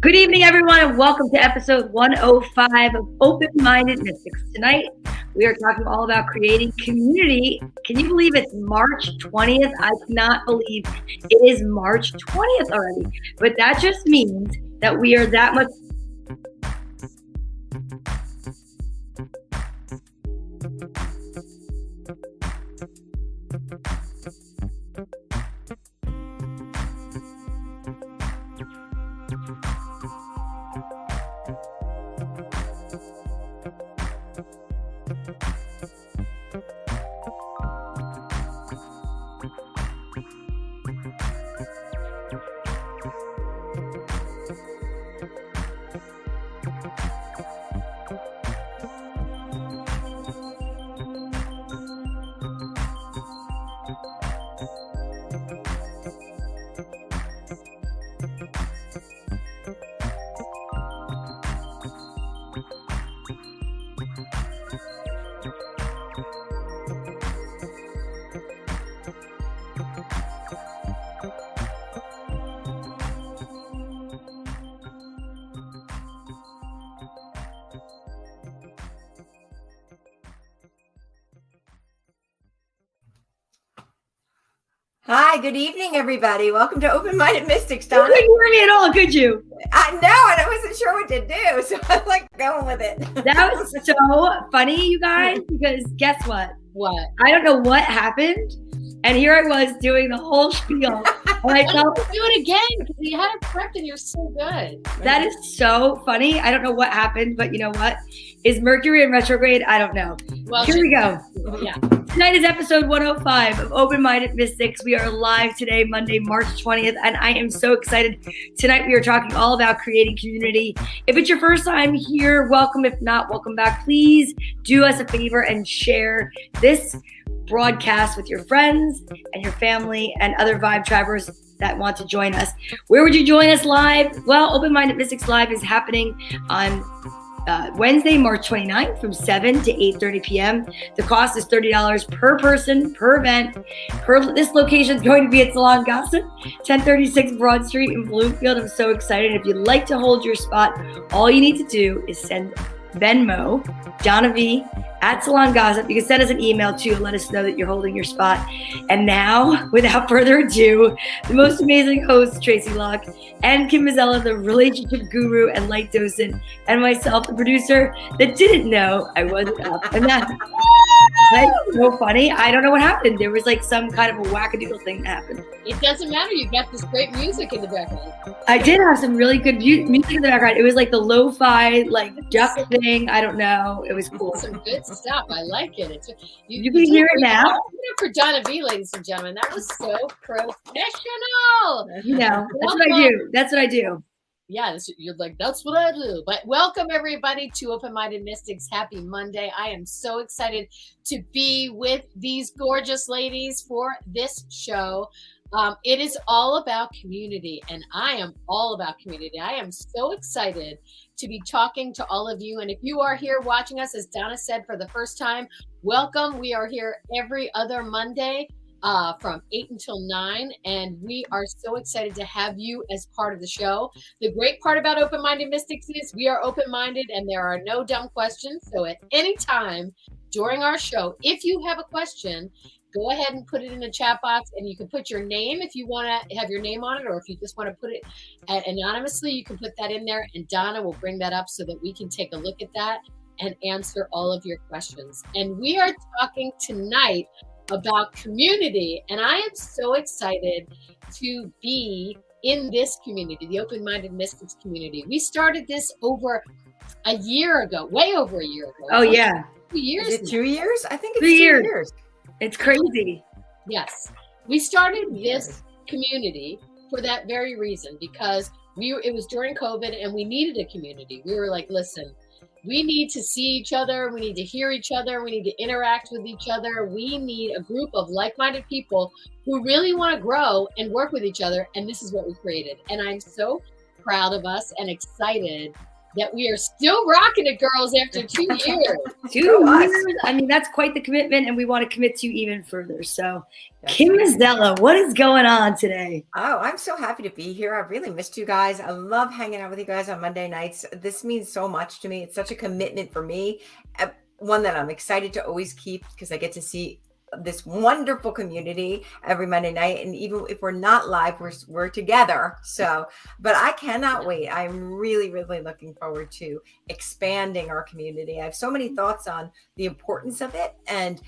Good evening, everyone, and welcome to episode 105 of Open-Minded Mystics. Tonight, we are talking all about creating community. Can you believe it's March 20th? I cannot believe it is March 20th already. But that just means that we are that much. Hi, good evening, everybody. Welcome to Open-Minded Mystics, Donna. You couldn't hear me at all, could you? I know, and I wasn't sure what to do, so I like going with it. That was so funny, you guys, because guess what? What? I don't know what happened, and here I was doing the whole spiel. And I felt, do it again because you had it prepped and you're so good. That is so funny. I don't know what happened, but you know what? Is Mercury in retrograde? I don't know. Well, here we go. Yeah. Tonight is episode 105 of Open-Minded Mystics. We are live today, Monday, March 20th, and I am so excited. Tonight we are talking all about creating community. If it's your first time here, welcome. If not, welcome back. Please do us a favor and share this broadcast with your friends and your family and other Vibe Tribers that want to join us. Where would you join us live? Well, Open-Minded Mystics Live is happening on Wednesday, March 29th from 7 to 8:30 p.m. The cost is $30 per person, per event. This location is going to be at Salon Gossip, 1036 Broad Street in Bloomfield. I'm so excited. If you'd like to hold your spot, all you need to do is send Venmo, Donna V, at Salon Gossip. You can send us an email too. Let us know that you're holding your spot. And now, without further ado, the most amazing hosts, Tracy Locke and Kim Mazzella, the relationship guru and light docent, and myself, the producer that didn't know I wasn't up. And that's so funny. I don't know what happened. There was like some kind of a wackadoodle thing that happened. It doesn't matter. You got this great music in the background. I did have some really good music in the background. It was like the lo-fi, like duck thing. I don't know. It was cool. Some good stuff. I like it. You can hear it now. For Donna V, ladies and gentlemen. That was so professional. You know, that's what I do. That's what I do. Yeah, you're like, that's what I do. But welcome, everybody, to Open-Minded Mystics. Happy Monday. I am so excited to be with these gorgeous ladies for this show. It is all about community, and I am all about community. I am so excited to be talking to all of you. And if you are here watching us, as Donna said, for the first time, welcome. We are here every other Monday from 8 until 9, and we are so excited to have you as part of the show. The great part about Open-Minded Mystics is we are open-minded, and there are no dumb questions. So at any time during our show, if you have a question, go ahead and put it in the chat box, and you can put your name if you want to have your name on it, or if you just want to put it anonymously, you can put that in there, and Donna will bring that up so that we can take a look at that and answer all of your questions. And we are talking tonight about community, and I am so excited to be in this community, the Open-Minded Mystics community. We started this over a year ago, way over a year ago. Oh, yeah. 2 years. Is it 2 years? I think it's 3 years. 2 years. It's crazy. Yes. We started this community for that very reason, because it was during COVID and we needed a community. We were like, listen, we need to see each other. We need to hear each other. We need to interact with each other. We need a group of like-minded people who really want to grow and work with each other. And this is what we created. And I'm so proud of us and excited that we are still rocking it, girls, after 2 years. 2 years. I mean, that's quite the commitment, and we want to commit to you even further. So, Kim Mazzella, what is going on today? Oh, I'm so happy to be here. I really missed you guys. I love hanging out with you guys on Monday nights. This means so much to me. It's such a commitment for me. One that I'm excited to always keep because I get to see this wonderful community every Monday night. And even if we're not live, we're together. So, but I cannot wait. I'm really, really looking forward to expanding our community. I have so many thoughts on the importance of it and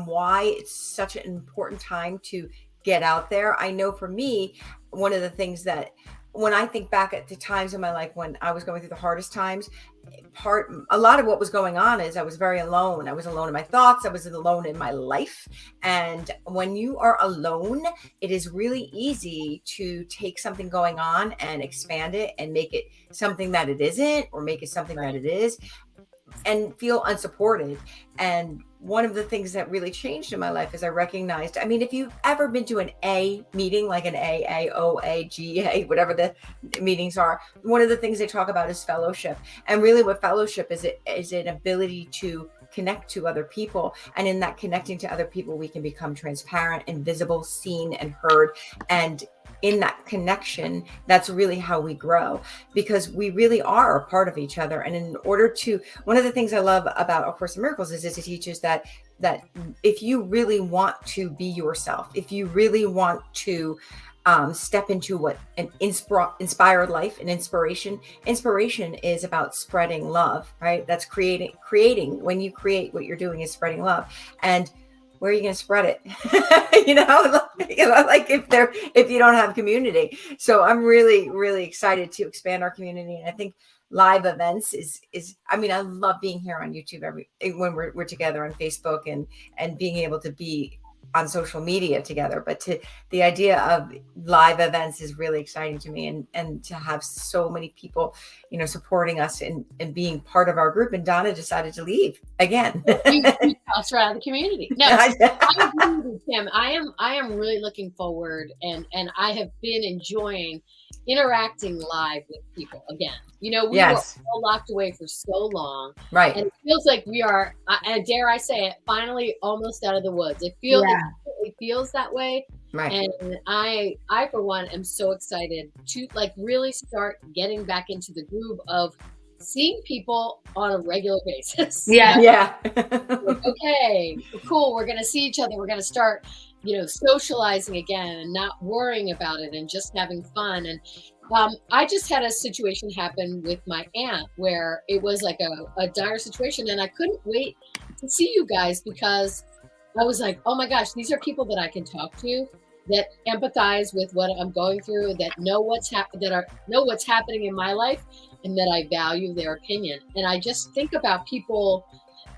why it's such an important time to get out there. I know for me, one of the things that when I think back at the times in my life when I was going through the hardest times, a lot of what was going on is I was very alone. I was alone in my thoughts. I was alone in my life. And when you are alone, it is really easy to take something going on and expand it and make it something that it isn't, or make it something that it is, and feel unsupported. And one of the things that really changed in my life is I recognized, I mean, if you've ever been to an A meeting, like an AA, OA, GA, whatever the meetings are, one of the things they talk about is fellowship. And really what fellowship is an ability to connect to other people. And in that connecting to other people, we can become transparent and visible, seen and heard. And in that connection, that's really how we grow, because we really are a part of each other. And in order to, one of the things I love about A Course in Miracles is it teaches that if you really want to be yourself, if you really want to step into what an inspired life and inspiration is about spreading love, right? That's creating. When you create, what you're doing is spreading love. And where are you going to spread it? Like if you don't have community. So I'm really, really excited to expand our community. And I think live events is, I mean, I love being here on YouTube when we're together on Facebook and being able to be on social media together. But the idea of live events is really exciting to me, and to have so many people, supporting us and being part of our group. And Donna decided to leave again. You tossed her out of the community. No, I agree with Kim. I am really looking forward, and I have been enjoying interacting live with people again. We were all locked away for so long, right? And it feels like we are, and dare I say it, finally almost out of the woods. It feels that way, right? And I for one am so excited to really start getting back into the groove of seeing people on a regular basis. Yeah. Okay, cool. We're gonna see each other. We're gonna start, socializing again and not worrying about it and just having fun. And I just had a situation happen with my aunt where it was like a dire situation, and I couldn't wait to see you guys because I was like, oh my gosh, these are people that I can talk to, that empathize with what I'm going through, that know what's happening in my life, and that I value their opinion. And I just think about people,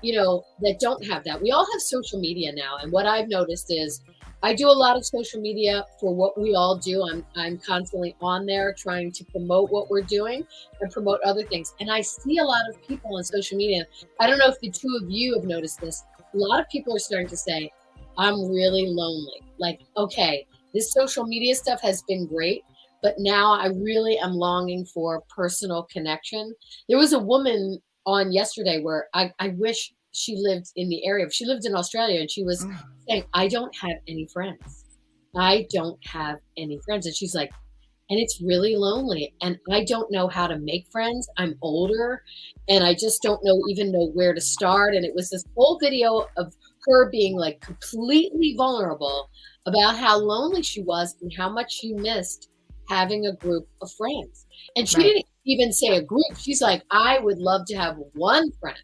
that don't have that. We all have social media now, and what I've noticed is I do a lot of social media for what we all do. I'm constantly on there trying to promote what we're doing and promote other things. And I see a lot of people on social media. I don't know if the two of you have noticed this. A lot of people are starting to say, I'm really lonely. Like, okay, this social media stuff has been great, but now I really am longing for personal connection. There was a woman on yesterday where I wish she lived in the area. She lived in Australia, and she was saying, I don't have any friends. I don't have any friends. And she's like, and it's really lonely. And I don't know how to make friends. I'm older and I just don't even know where to start. And it was this whole video of her being like completely vulnerable about how lonely she was and how much she missed having a group of friends. And she didn't even say a group. She's like, I would love to have one friend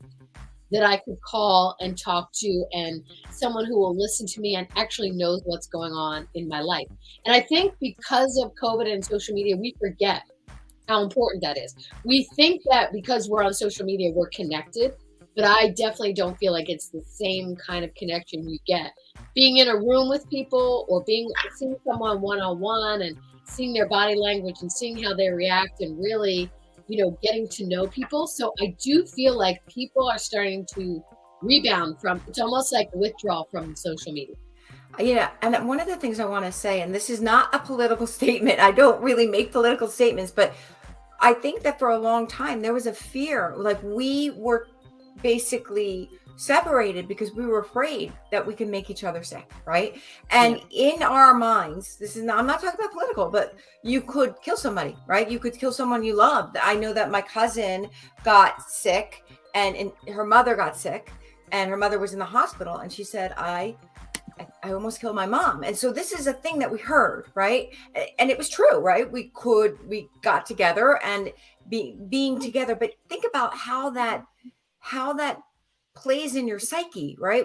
that I could call and talk to, and someone who will listen to me and actually knows what's going on in my life. And I think because of COVID and social media, we forget how important that is. We think that because we're on social media, we're connected, but I definitely don't feel like it's the same kind of connection you get being in a room with people, or seeing someone one-on-one and seeing their body language and seeing how they react, and really getting to know people. So I do feel like people are starting to rebound from, it's almost like withdrawal from social media. Yeah. And one of the things I want to say, and this is not a political statement, I don't really make political statements, but I think that for a long time there was a fear, like we were basically separated because we were afraid that we could make each other sick, right? And in our minds, this is not, I'm not talking about political, but you could kill somebody, right? You could kill someone you loved. I know that my cousin got sick and her mother got sick and her mother was in the hospital and she said, I almost killed my mom. And so this is a thing that we heard, right? And it was true, right? We got together and being together, but think about how that plays in your psyche, right?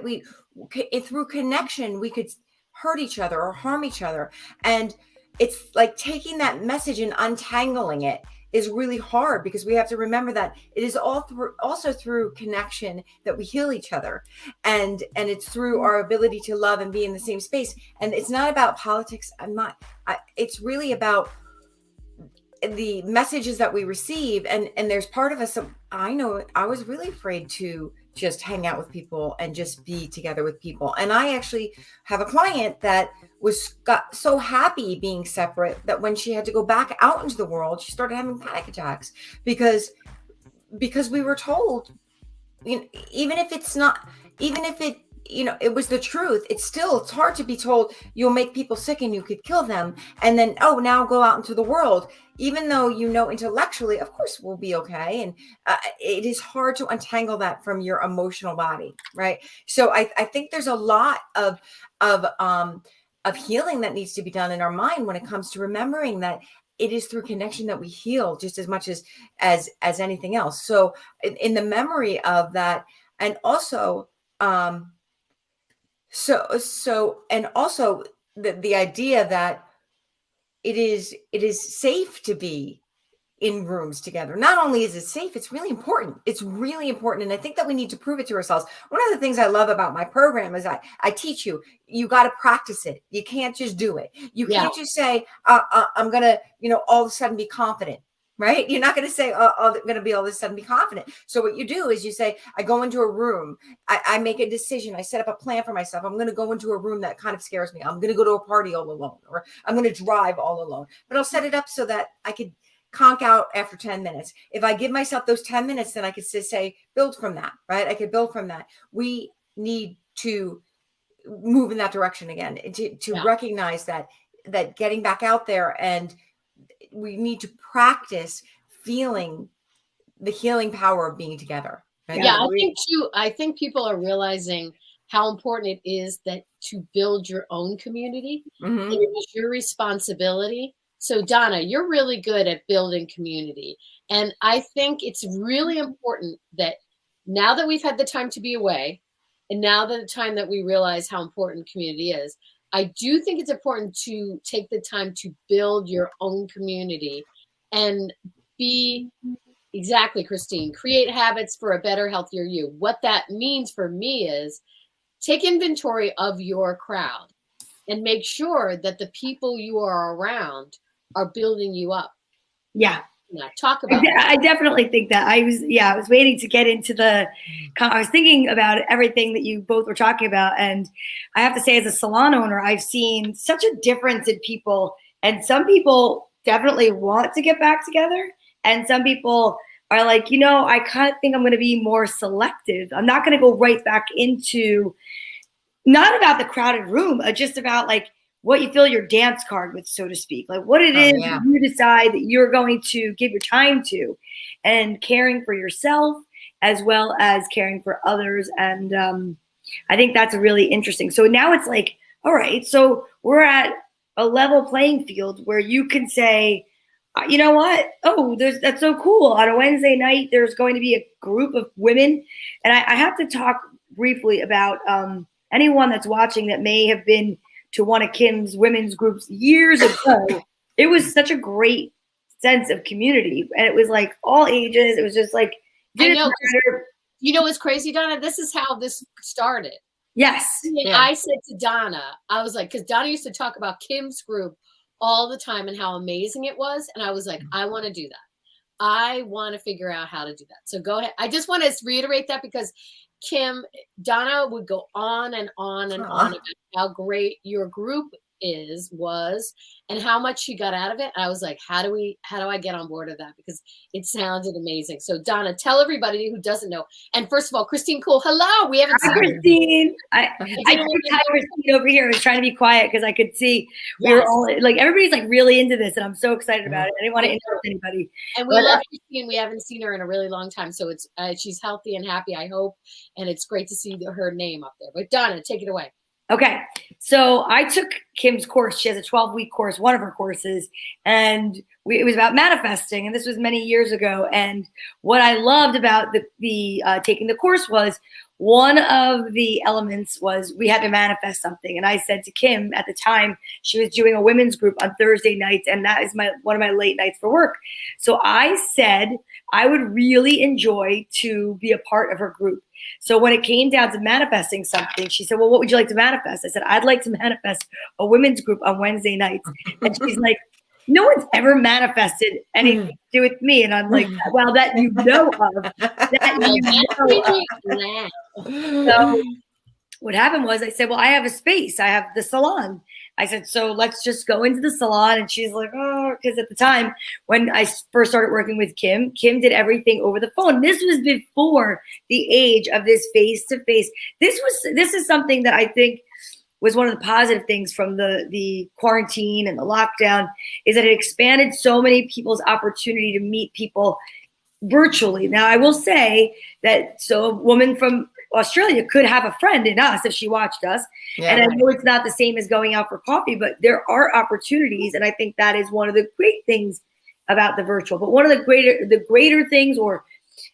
Through connection, we could hurt each other or harm each other. And it's like taking that message and untangling it is really hard, because we have to remember that it is also through connection that we heal each other, and it's through our ability to love and be in the same space. And it's not about politics. It's really about the messages that we receive. And there's part of us, I know I was really afraid to just hang out with people and just be together with people. And I actually have a client that got so happy being separate that when she had to go back out into the world, she started having panic attacks because we were told, even if it was the truth, it's hard to be told you'll make people sick and you could kill them. And then, now go out into the world, even though, intellectually, of course, we'll be okay. And it is hard to untangle that from your emotional body. Right. So I think there's a lot of healing that needs to be done in our mind when it comes to remembering that it is through connection that we heal just as much as anything else. So in the memory of that, and also, and also the idea that it is safe to be in rooms together. Not only is it safe, it's really important. It's really important. And I think that we need to prove it to ourselves. One of the things I love about my program is I teach you got to practice it. You can't just do it. You can't just say, I'm going to, all of a sudden be confident. Right? You're not going to say, I'm going to be all of a sudden be confident. So what you do is you say, I go into a room, I make a decision, I set up a plan for myself. I'm going to go into a room that kind of scares me. I'm going to go to a party all alone, or I'm going to drive all alone. But I'll set it up so that I could conk out after 10 minutes. If I give myself those 10 minutes, then I could say, build from that, right? I could build from that. We need to move in that direction again, to recognize that getting back out there, and we need to practice feeling the healing power of being together. Right? Yeah, I think people are realizing how important it is that to build your own community. Mm-hmm. It is your responsibility. So Donna, you're really good at building community. And I think it's really important that now that we've had the time to be away, and now that the time that we realize how important community is, I do think it's important to take the time to build your own community and be, exactly, Christine, create habits for a better, healthier you. What that means for me is take inventory of your crowd and make sure that the people you are around are building you up. Yeah. Talk about I definitely think that. I was waiting to get into I was thinking about everything that you both were talking about. And I have to say, as a salon owner, I've seen such a difference in people. And some people definitely want to get back together. And some people are like, I kind of think I'm going to be more selective. I'm not going to go right back into, not about the crowded room, just about like what you fill your dance card with, so to speak, like what it is you decide that you're going to give your time to, and caring for yourself as well as caring for others. And I think that's really interesting. So now it's like, all right, so we're at a level playing field where you can say, you know what? Oh, that's so cool. On a Wednesday night, there's going to be a group of women. And I have to talk briefly about anyone that's watching that may have been to one of Kim's women's groups years ago. It was such a great sense of community. And it was like all ages. It was just like, I know. What's crazy, Donna? This is how this started. Yes. I said to Donna, I was like, because Donna used to talk about Kim's group all the time and how amazing it was. And I was like, I want to do that. I want to figure out how to do that. So go ahead. I just want to reiterate that, because Donna would go on and on and on about how great your group was, and how much she got out of it. I was like, how do I get on board with that? Because it sounded amazing. So Donna, tell everybody who doesn't know. And first of all, Christine Cool, hello. We haven't Hi, seen Christine. I took Christine over here. I was trying to be quiet because I could see we were all like, everybody's like really into this, and I'm so excited about it. I didn't want to interrupt anybody. And we love Christine. We haven't seen her in a really long time, so it's she's healthy and happy, I hope, and it's great to see her name up there. But Donna, take it away. Okay, so I took Kim's course. She has a 12-week course, one of her courses, and it was about manifesting. And this was many years ago. And what I loved about the taking the course was one of the elements was we had to manifest something. And I said to Kim at the time, she was doing a women's group on Thursday nights, and that is one of my late nights for work. So I said I would really enjoy to be a part of her group. So when it came down to manifesting something, she said, well, what would you like to manifest? I said, I'd like to manifest a women's group on Wednesday nights. And she's like, no one's ever manifested anything to do with me. And I'm like, well, that you know of. That you know of. So what happened was I said, well, I have a space. I have the salon. I said, so let's just go into the salon. And she's like, oh, because at the time when I first started working with Kim did everything over the phone. This was before the age of this face-to-face. This is something that I think was one of the positive things from the quarantine and the lockdown, is that it expanded so many people's opportunity to meet people virtually. Now, I will say that so a woman from Australia could have a friend in us if she watched us. Yeah, and I know it's not the same as going out for coffee, but there are opportunities. And I think that is one of the great things about the virtual. But one of the greater things, or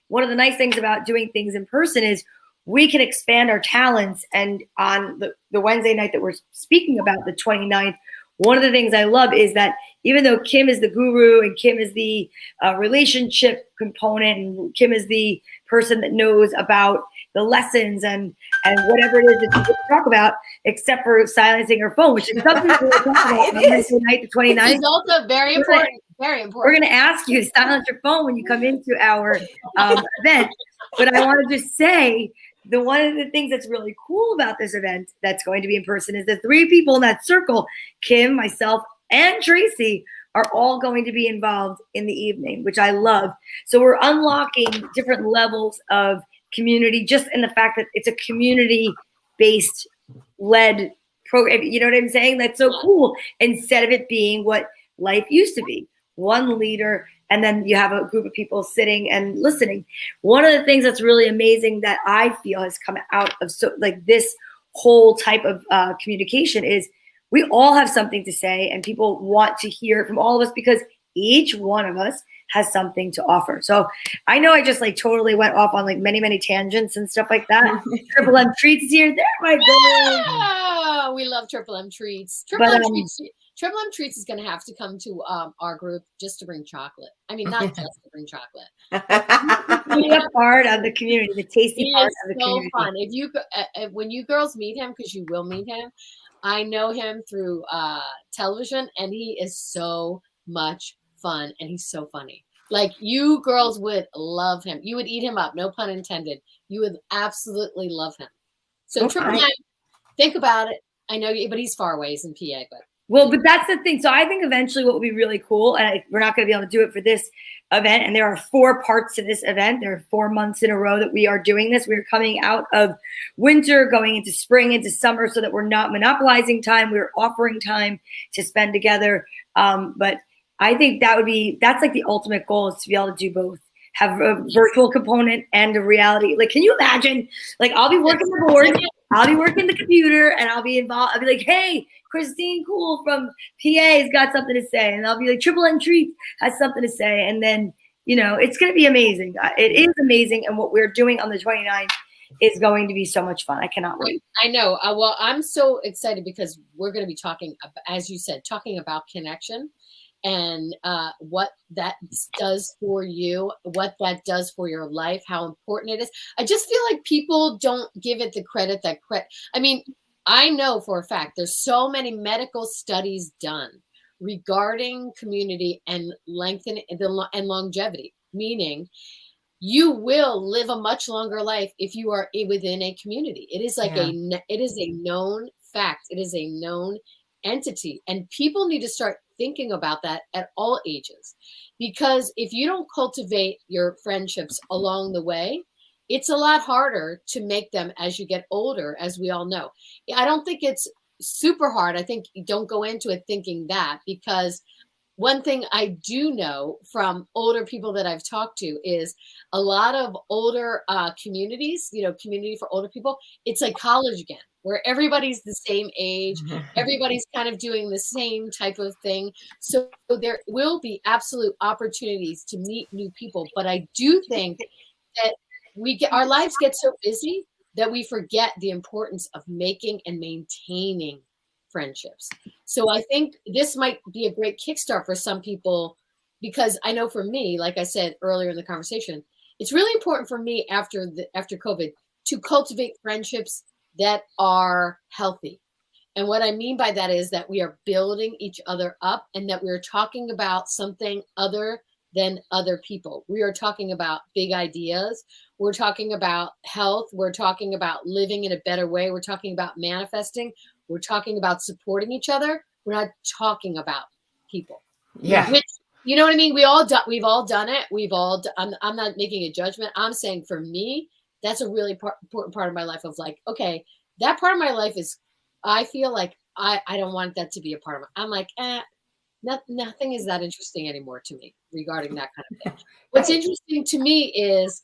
one of the nice things about doing things in person, is we can expand our talents. And on the Wednesday night that we're speaking about, the 29th, one of the things I love is that even though Kim is the guru and Kim is the relationship component, and Kim is the person that knows about the lessons and whatever it is that you talk about, except for silencing her phone, which is something we're talking about on Wednesday night, the 29th. It's also very important. Very important. We're going to ask you to silence your phone when you come into our event. But I want to just say, one of the things that's really cool about this event that's going to be in person is the 3 people in that circle, Kim, myself, and Tracy, are all going to be involved in the evening, which I love. So we're unlocking different levels of community, just in the fact that it's a community-based led program. You know what I'm saying? That's so cool. Instead of it being what life used to be, one leader, and then you have a group of people sitting and listening. One of the things that's really amazing that I feel has come out of this whole type of communication is we all have something to say, and people want to hear from all of us because each one of us has something to offer. So I know I just totally went off on many, many tangents and stuff like that. Triple M Treats is here. There my go. Oh, we love Triple M Treats. Triple M Treats is going to have to come to our group just to bring chocolate. I mean, not just to bring chocolate. Be a part of the community, the tasty part of the community. So fun. If you, when you girls meet him, because you will meet him, I know him through television, and he is so much fun, and he's so funny. You girls would love him. You would eat him up, no pun intended. You would absolutely love him. So okay. Triple M, think about it. I know, but he's far away. He's in PA, but that's the thing. So I think eventually what would be really cool, and we're not going to be able to do it for this event, and there are 4 parts to this event. There are 4 months in a row that we are doing this. We're coming out of winter, going into spring, into summer, so that we're not monopolizing time. We're offering time to spend together. But I think that's the ultimate goal, is to be able to do both. Have a virtual component and a reality. Can you imagine? I'll be working the board, I'll be working the computer, and I'll be involved. I'll be like, hey, Christine Cool from PA has got something to say. And I'll be like, Triple M Treats has something to say. And then, it's going to be amazing. It is amazing. And what we're doing on the 29th is going to be so much fun. I cannot wait. I know. Well, I'm so excited because we're going to be talking, as you said, talking about connection. And what that does for you, what that does for your life, how important it is. I just feel like people don't give it the credit I mean, I know for a fact there's so many medical studies done regarding community and lengthening and longevity, meaning you will live a much longer life if you are within a community. It is it is a known fact. It is a known entity. And people need to start thinking about that at all ages. Because if you don't cultivate your friendships along the way, it's a lot harder to make them as you get older, as we all know. I don't think it's super hard. I think you don't go into it thinking that, because one thing I do know from older people that I've talked to is a lot of older communities, community for older people, it's like college again, where everybody's the same age, everybody's kind of doing the same type of thing. So there will be absolute opportunities to meet new people. But I do think that our lives get so busy that we forget the importance of making and maintaining friendships. So I think this might be a great kickstart for some people, because I know for me, like I said earlier in the conversation, it's really important for me after COVID to cultivate friendships that are healthy. And what I mean by that is that we are building each other up, and that we're talking about something other than other people. We are talking about big ideas. We're talking about health. We're talking about living in a better way. We're talking about manifesting. We're talking about supporting each other. We're not talking about people. Yeah. Which, you know what I mean? We've all done it. I'm not making a judgment. I'm saying for me, that's a really important part of my life, of like, okay, that part of my life is, I feel like I don't want that to be a part of it. I'm like, nothing is that interesting anymore to me regarding that kind of thing. What's interesting to me is,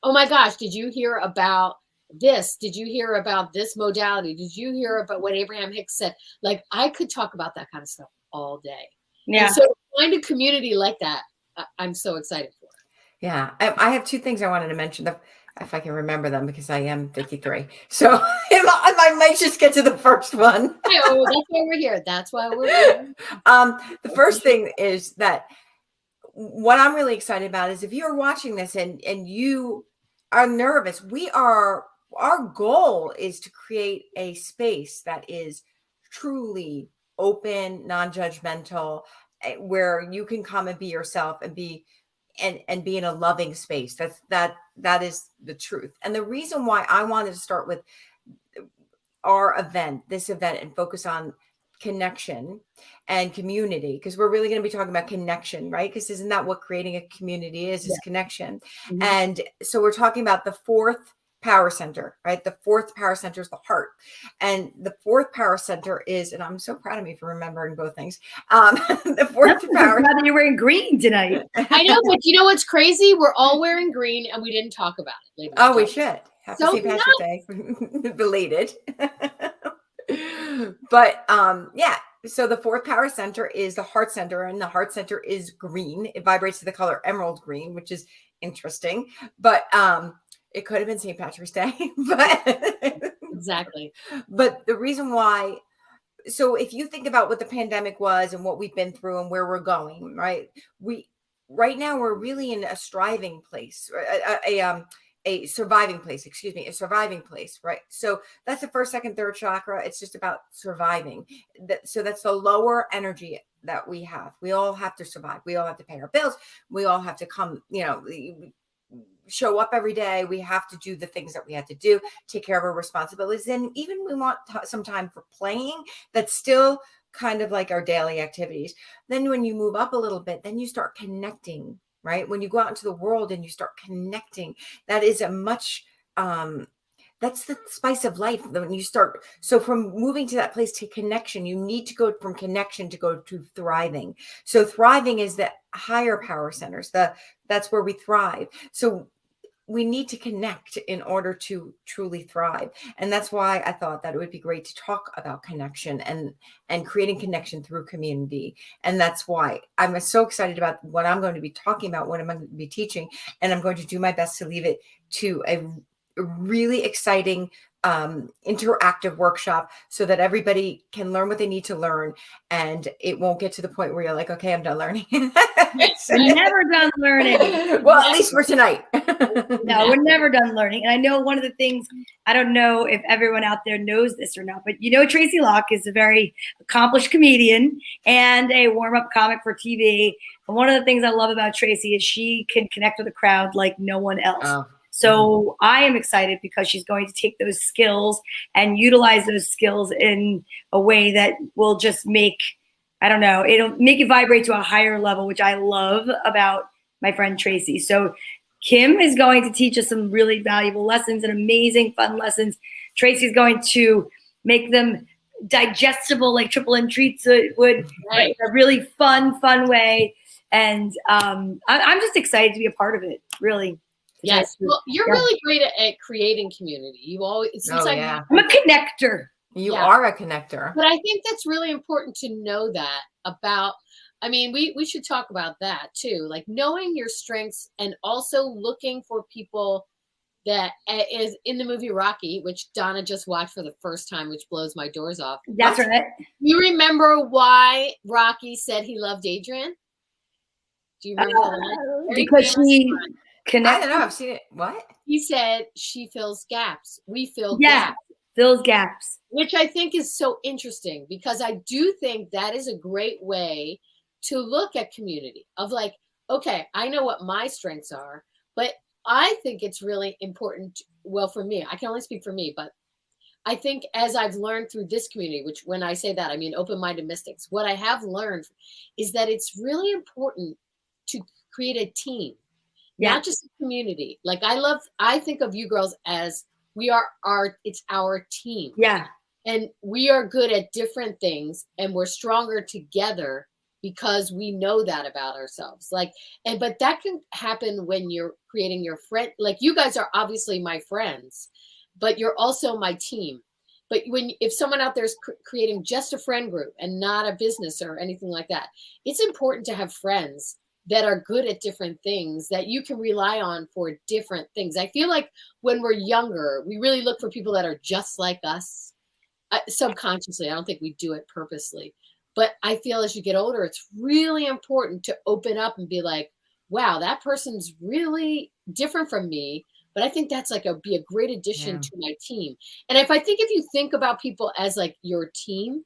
oh my gosh, did you hear about this? Did you hear about this modality? Did you hear about what Abraham Hicks said? Like, I could talk about that kind of stuff all day. Yeah. And so to find a community like that, I'm so excited for. Yeah. I have two things I wanted to mention, if I can remember them, because I am 53. So I might just get to the first one. Oh, that's why we're here. That's why we're here. The first thing is that what I'm really excited about is, if you're watching this and you are nervous, our goal is to create a space that is truly open, non-judgmental, where you can come and be yourself and be in a loving space. That is the truth. And the reason why I wanted to start with this event, and focus on connection and community, because we're really going to be talking about connection, right? Because isn't that what creating a community is connection? Mm-hmm. And so we're talking about the fourth power center, right? The fourth power center is the heart. And the fourth power center is, and I'm so proud of me for remembering both things. The fourth power. Glad that you're wearing green tonight. I know, but you know what's crazy? We're all wearing green, and we didn't talk about it. Ladies. Oh, we should. Happy So St. Patrick's Day. Belated. But yeah. So the fourth power center is the heart center, and the heart center is green. It vibrates to the color emerald green, which is interesting. But it could have been St. Patrick's Day. But Exactly. But the reason why, so if you think about what the pandemic was and what we've been through and where we're going, right? Right now we're really in a striving place, a surviving place, right? So that's the first, second, third chakra. It's just about surviving. So that's the lower energy that we have. We all have to survive. We all have to pay our bills. We all have to come, show up every day. We have to do the things that we have to do, take care of our responsibilities. And even we want some time for playing. That's still kind of like our daily activities. Then when you move up a little bit, then you start connecting, right? When you go out into the world and you start connecting, that is that's the spice of life. When you start, so from moving to that place to connection, you need to go from connection to go to thriving. So thriving is the higher power centers. That's where we thrive. So we need to connect in order to truly thrive. And that's why I thought that it would be great to talk about connection and creating connection through community. And that's why I'm so excited about what I'm going to be talking about, what I'm going to be teaching. And I'm going to do my best to leave it to a really exciting interactive workshop, so that everybody can learn what they need to learn, and it won't get to the point where you're like, okay, I'm done learning. We're never done learning. Well, at least for tonight. No, we're never done learning. And I know one of the things, I don't know if everyone out there knows this or not, but Tracy Locke is a very accomplished comedian and a warm-up comic for TV. And one of the things I love about Tracy is she can connect with a crowd like no one else. Oh. So I am excited because she's going to take those skills and utilize those skills in a way that will just make, I don't know, it'll make it vibrate to a higher level, which I love about my friend Tracy. So Kim is going to teach us some really valuable lessons and amazing fun lessons. Tracy's going to make them digestible like Triple M treats would, Right. in a really fun way. And I'm just excited to be a part of it, really. Yes. Well, you're really great at creating community. You always, it seems like I'm a connector. You are a connector. But I think that's really important to know that about, I mean, we should talk about that too. Like knowing your strengths and also looking for people that is in the movie Rocky, which Donna just watched for the first time, which blows my doors off. That's right. You remember why Rocky said he loved Adrian? Do you remember that? Because she connects. I don't know. I've seen it. What? He said she fills gaps. We fill gaps. Fills gaps. Which I think is so interesting because I do think that is a great way to look at community of like, okay, I know what my strengths are, but I think it's really important. Well, for me, I can only speak for me, but I think as I've learned through this community, which when I say that, I mean, open-minded mystics, what I have learned is that it's really important to create a team, not just a community. Like I think of you girls as it's our team. Yeah. And we are good at different things and we're stronger together because we know that about ourselves. But that can happen when you're creating your friend. Like you guys are obviously my friends, but you're also my team. But if someone out there is creating just a friend group and not a business or anything like that, it's important to have friends that are good at different things that you can rely on for different things. I feel like when we're younger, we really look for people that are just like us. Subconsciously, I don't think we do it purposely. But I feel as you get older, it's really important to open up and be like, wow, that person's really different from me. But I think that's be a great addition to my team. And if you think about people as like your team,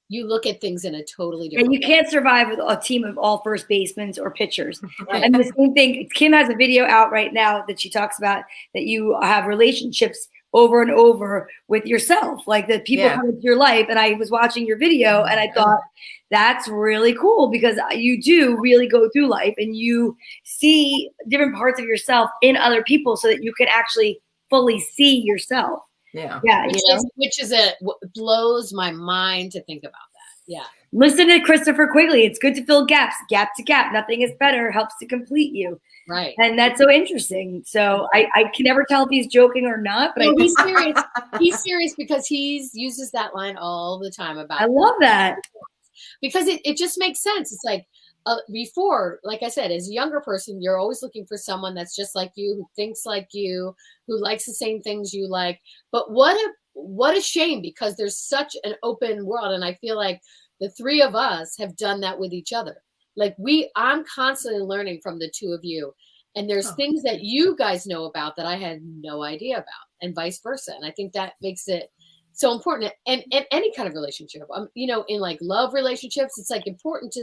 you look at things in a totally different way. And you can't survive with a team of all first basemen or pitchers. Right. And the same thing, Kim has a video out right now that she talks about that you have relationships over and over with yourself, like the people come into your life. And I was watching your video and I thought that's really cool because you do really go through life and you see different parts of yourself in other people so that you can actually fully see yourself. Yeah. Which blows my mind to think about that. Yeah. Listen to Christopher Quigley. It's good to fill gaps, gap to gap. Nothing is better. Helps to complete you. Right. And that's so interesting. So I can never tell if he's joking or not, but he's serious. He's serious because he uses that line all the time about. I love that. Because it just makes sense. It's like before, like I said, as a younger person, you're always looking for someone that's just like you, who thinks like you, who likes the same things you like. But what a shame because there's such an open world. And I feel like the three of us have done that with each other. Like I'm constantly learning from the two of you. And there's things that you guys know about that I had no idea about and vice versa. And I think that makes it so important. And any kind of relationship, in like love relationships, it's like important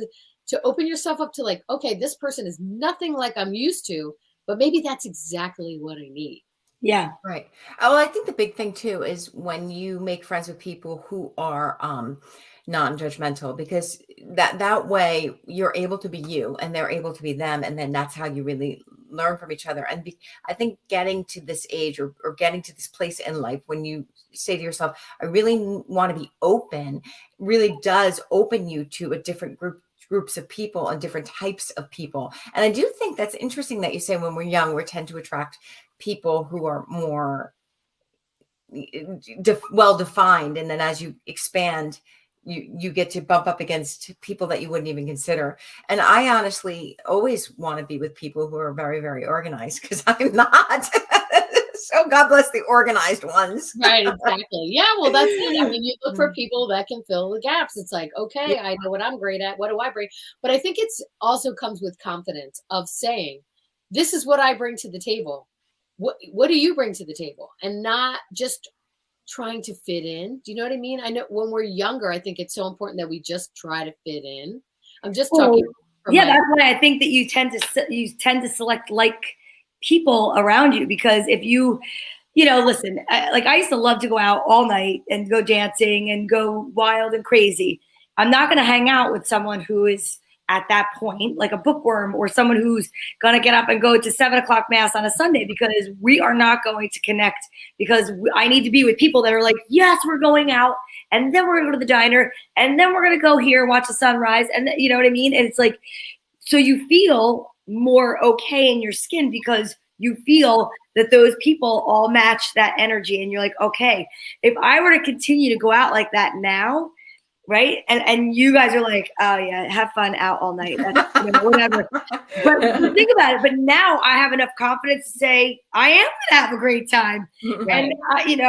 to open yourself up to like, okay, this person is nothing like I'm used to, but maybe that's exactly what I need. Yeah. Right. Well, I think the big thing too is when you make friends with people who are non-judgmental, because that way you're able to be you and they're able to be them. And then that's how you really learn from each other. And I think getting to this age or getting to this place in life when you say to yourself, I really want to be open, really does open you to a different groups of people and different types of people. And I do think that's interesting that you say when we're young, we tend to attract people who are more well-defined. And then as you expand, you get to bump up against people that you wouldn't even consider. And I honestly always want to be with people who are very, very organized because I'm not. So God bless the organized ones. Right, exactly. Yeah, well, that's it. I mean, you look for people that can fill the gaps. It's like, okay, I know what I'm great at. What do I bring? But I think it's also comes with confidence of saying, this is what I bring to the table. What do you bring to the table? And not just trying to fit in. Do you know what I mean? I know when we're younger, I think it's so important that we just try to fit in. I'm just talking. That's why I think that you tend to select like people around you, because if you listen, I used to love to go out all night and go dancing and go wild and crazy. I'm not going to hang out with someone who is at that point, like a bookworm, or someone who's going to get up and go to 7:00 mass on a Sunday, because we are not going to connect, because I need to be with people that are like, yes, we're going out, and then we're going to go to the diner, and then we're going to go here and watch the sunrise. And you know what I mean? And it's like, so you feel more okay in your skin, because you feel that those people all match that energy. And you're like, okay, if I were to continue to go out like that now, right? And you guys are like, oh yeah, have fun out all night, that's, whatever. But think about it. But now I have enough confidence to say I am gonna have a great time. Right. And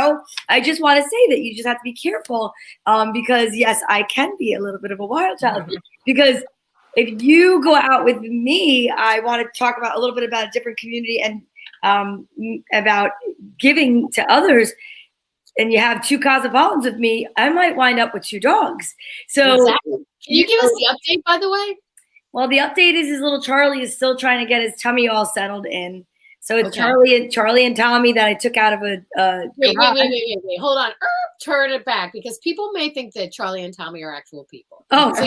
I just want to say that you just have to be careful, because yes, I can be a little bit of a wild child. Because if you go out with me, I want to talk about a little bit about a different community and about giving to others. And you have 2 cosmopolitans with me, I might wind up with 2 dogs. So exactly. Can you give us the update, by the way? Well, the update is his little Charlie is still trying to get his tummy all settled in. So it's Charlie and Tommy that I took out of a wait. Hold on. Turn it back, because people may think that Charlie and Tommy are actual people. Oh, so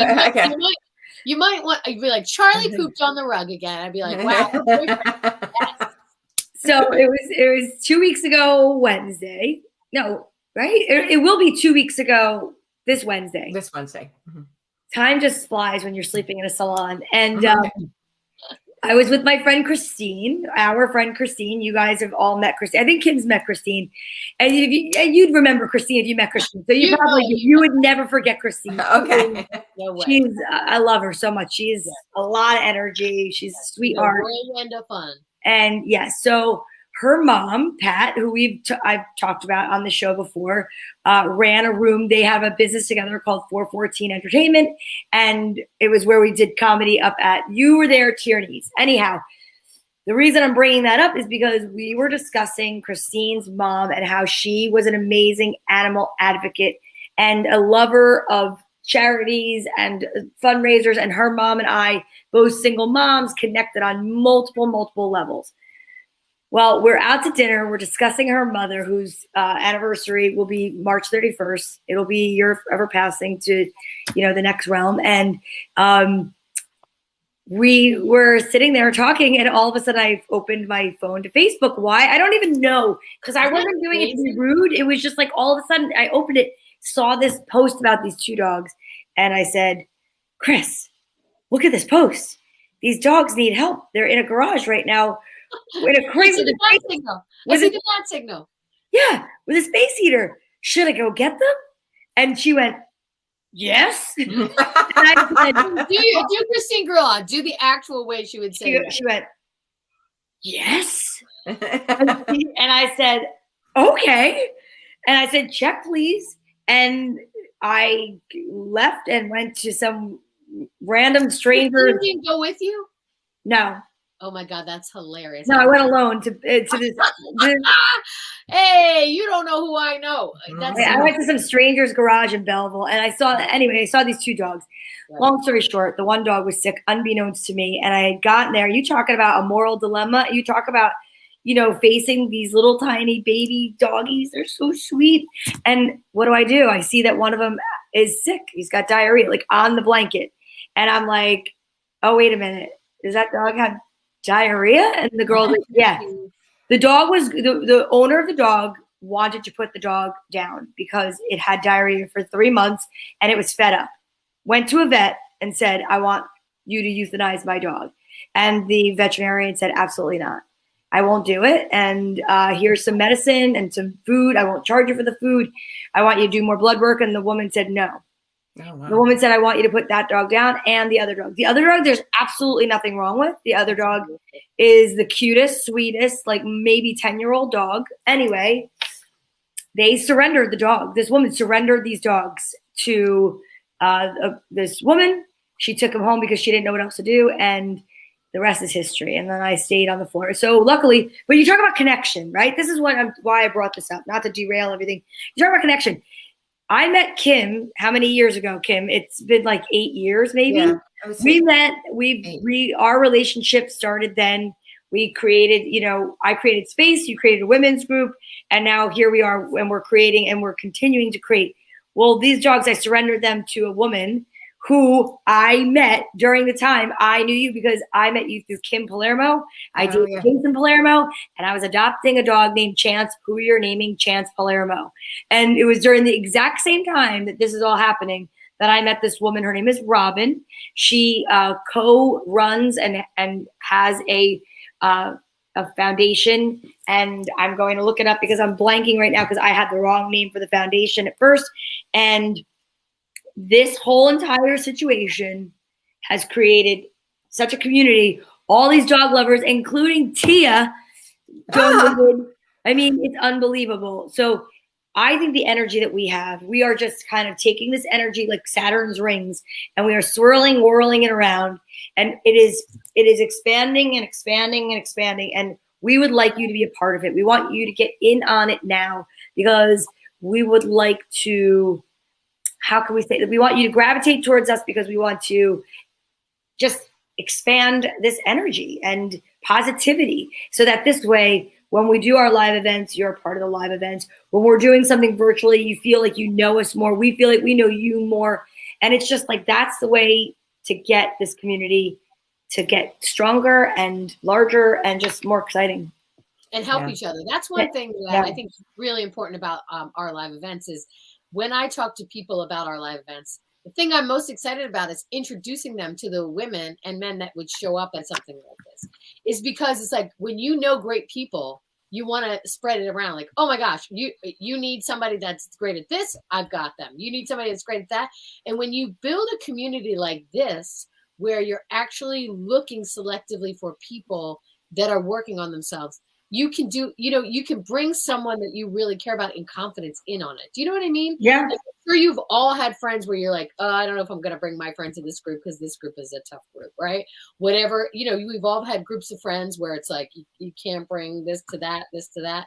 you might want to be like, Charlie pooped on the rug again. I'd be like, wow. Yes. So it was 2 weeks ago Wednesday. No, right? It will be 2 weeks ago this Wednesday. This Wednesday. Mm-hmm. Time just flies when you're sleeping in a salon. And I was with my friend Christine, our friend Christine. You guys have all met Christine. I think Kim's met Christine. And you'd remember Christine if you met Christine. So you would never forget Christine. Okay. No way. I love her so much. She's a lot of energy. She's a sweetheart. End of fun. And yes, so her mom, Pat, who I've talked about on the show before, ran a room. They have a business together called 414 Entertainment, and it was where we did comedy up at. You were there, Tierney's. Anyhow, the reason I'm bringing that up is because we were discussing Christine's mom and how she was an amazing animal advocate and a lover of charities and fundraisers, and her mom and I, both single moms, connected on multiple levels. Well, we're out to dinner. We're discussing her mother, whose anniversary will be March 31st. It'll be a year of her passing to, the next realm. And we were sitting there talking, and all of a sudden I opened my phone to Facebook. Why? I don't even know, because I wasn't doing it to be rude. It was just like all of a sudden I opened it, saw this post about these 2 dogs, and I said, Chris, look at this post. These dogs need help. They're in a garage right now. With a crazy signal. I see the bat signal. Yeah, with a space heater. Should I go get them? And she went, yes. And I said, do Christine Grillo. Do the actual way she would say it. She went, yes. And I said, okay. And I said, check, please. And I left and went to some random stranger. Did she go with you? No. Oh my God, that's hilarious. No, I went alone to this. Hey, you don't know who I know. I went to some stranger's garage in Belleville, and I saw these 2 dogs. Right. Long story short, the one dog was sick, unbeknownst to me, and I had gotten there. You talking about a moral dilemma? You talk about, facing these little tiny baby doggies. They're so sweet. And what do? I see that one of them is sick. He's got diarrhea, like on the blanket, and I'm like, oh, wait a minute. Does that dog have diarrhea? And the girl's like, yeah. The dog was the owner of the dog wanted to put the dog down because it had diarrhea for 3 months and it was fed up. Went to a vet and said, I want you to euthanize my dog. And the veterinarian said, absolutely not. I won't do it. And here's some medicine and some food. I won't charge you for the food. I want you to do more blood work. And the woman said, no. Oh, wow. The woman said, I want you to put that dog down and the other dog. The other dog, there's absolutely nothing wrong with. The other dog is the cutest, sweetest, like maybe 10-year-old dog. Anyway, they surrendered the dog. This woman surrendered these dogs to this woman. She took him home because she didn't know what else to do. And the rest is history. And then I stayed on the floor. So luckily, but you talk about connection, right? This is why I brought this up, not to derail everything. You talk about connection. I met Kim, how many years ago, Kim? It's been like 8 years, maybe. Yeah, we met, our relationship started then. we created, I created space, you created a women's group, and now here we are, and we're creating and we're continuing to create. Well, these dogs, I surrendered them to a woman who I met during the time. I knew you because I met you through Kim Palermo. I did Jason Palermo, and I was adopting a dog named Chance, who you're naming Chance Palermo. And it was during the exact same time that this is all happening that I met this woman. Her name is Robin. She co-runs and has a foundation, and I'm going to look it up because I'm blanking right now because I had the wrong name for the foundation at first. And this whole entire situation has created such a community. All these dog lovers, including Tia, donated. I mean, it's unbelievable. So I think the energy that we have, we are just kind of taking this energy like Saturn's rings, and we are swirling, whirling it around, and it is expanding and expanding and expanding. And we would like you to be a part of it. We want you to get in on it now, because we would like to, how can we say that? We want you to gravitate towards us because we want to just expand this energy and positivity, so that this way, when we do our live events, you're a part of the live events. When we're doing something virtually, you feel like you know us more. We feel like we know you more. And it's just like, that's the way to get this community to get stronger and larger and just more exciting. And help each other. That's one thing that I think is really important about our live events is when I talk to people about our live events, the thing I'm most excited about is introducing them to the women and men that would show up at something like this. Is because it's like, when you know great people, you want to spread it around. Like, oh my gosh, you need somebody that's great at this, I've got them. You need somebody that's great at that. And when you build a community like this, where you're actually looking selectively for people that are working on themselves, you can do, you can bring someone that you really care about in confidence in on it. Do you know what I mean? Yeah. I'm sure you've all had friends where you're like, oh, I don't know if I'm going to bring my friends to this group because this group is a tough group, right? Whatever, we've all had groups of friends where it's like, you can't bring this to that, this to that.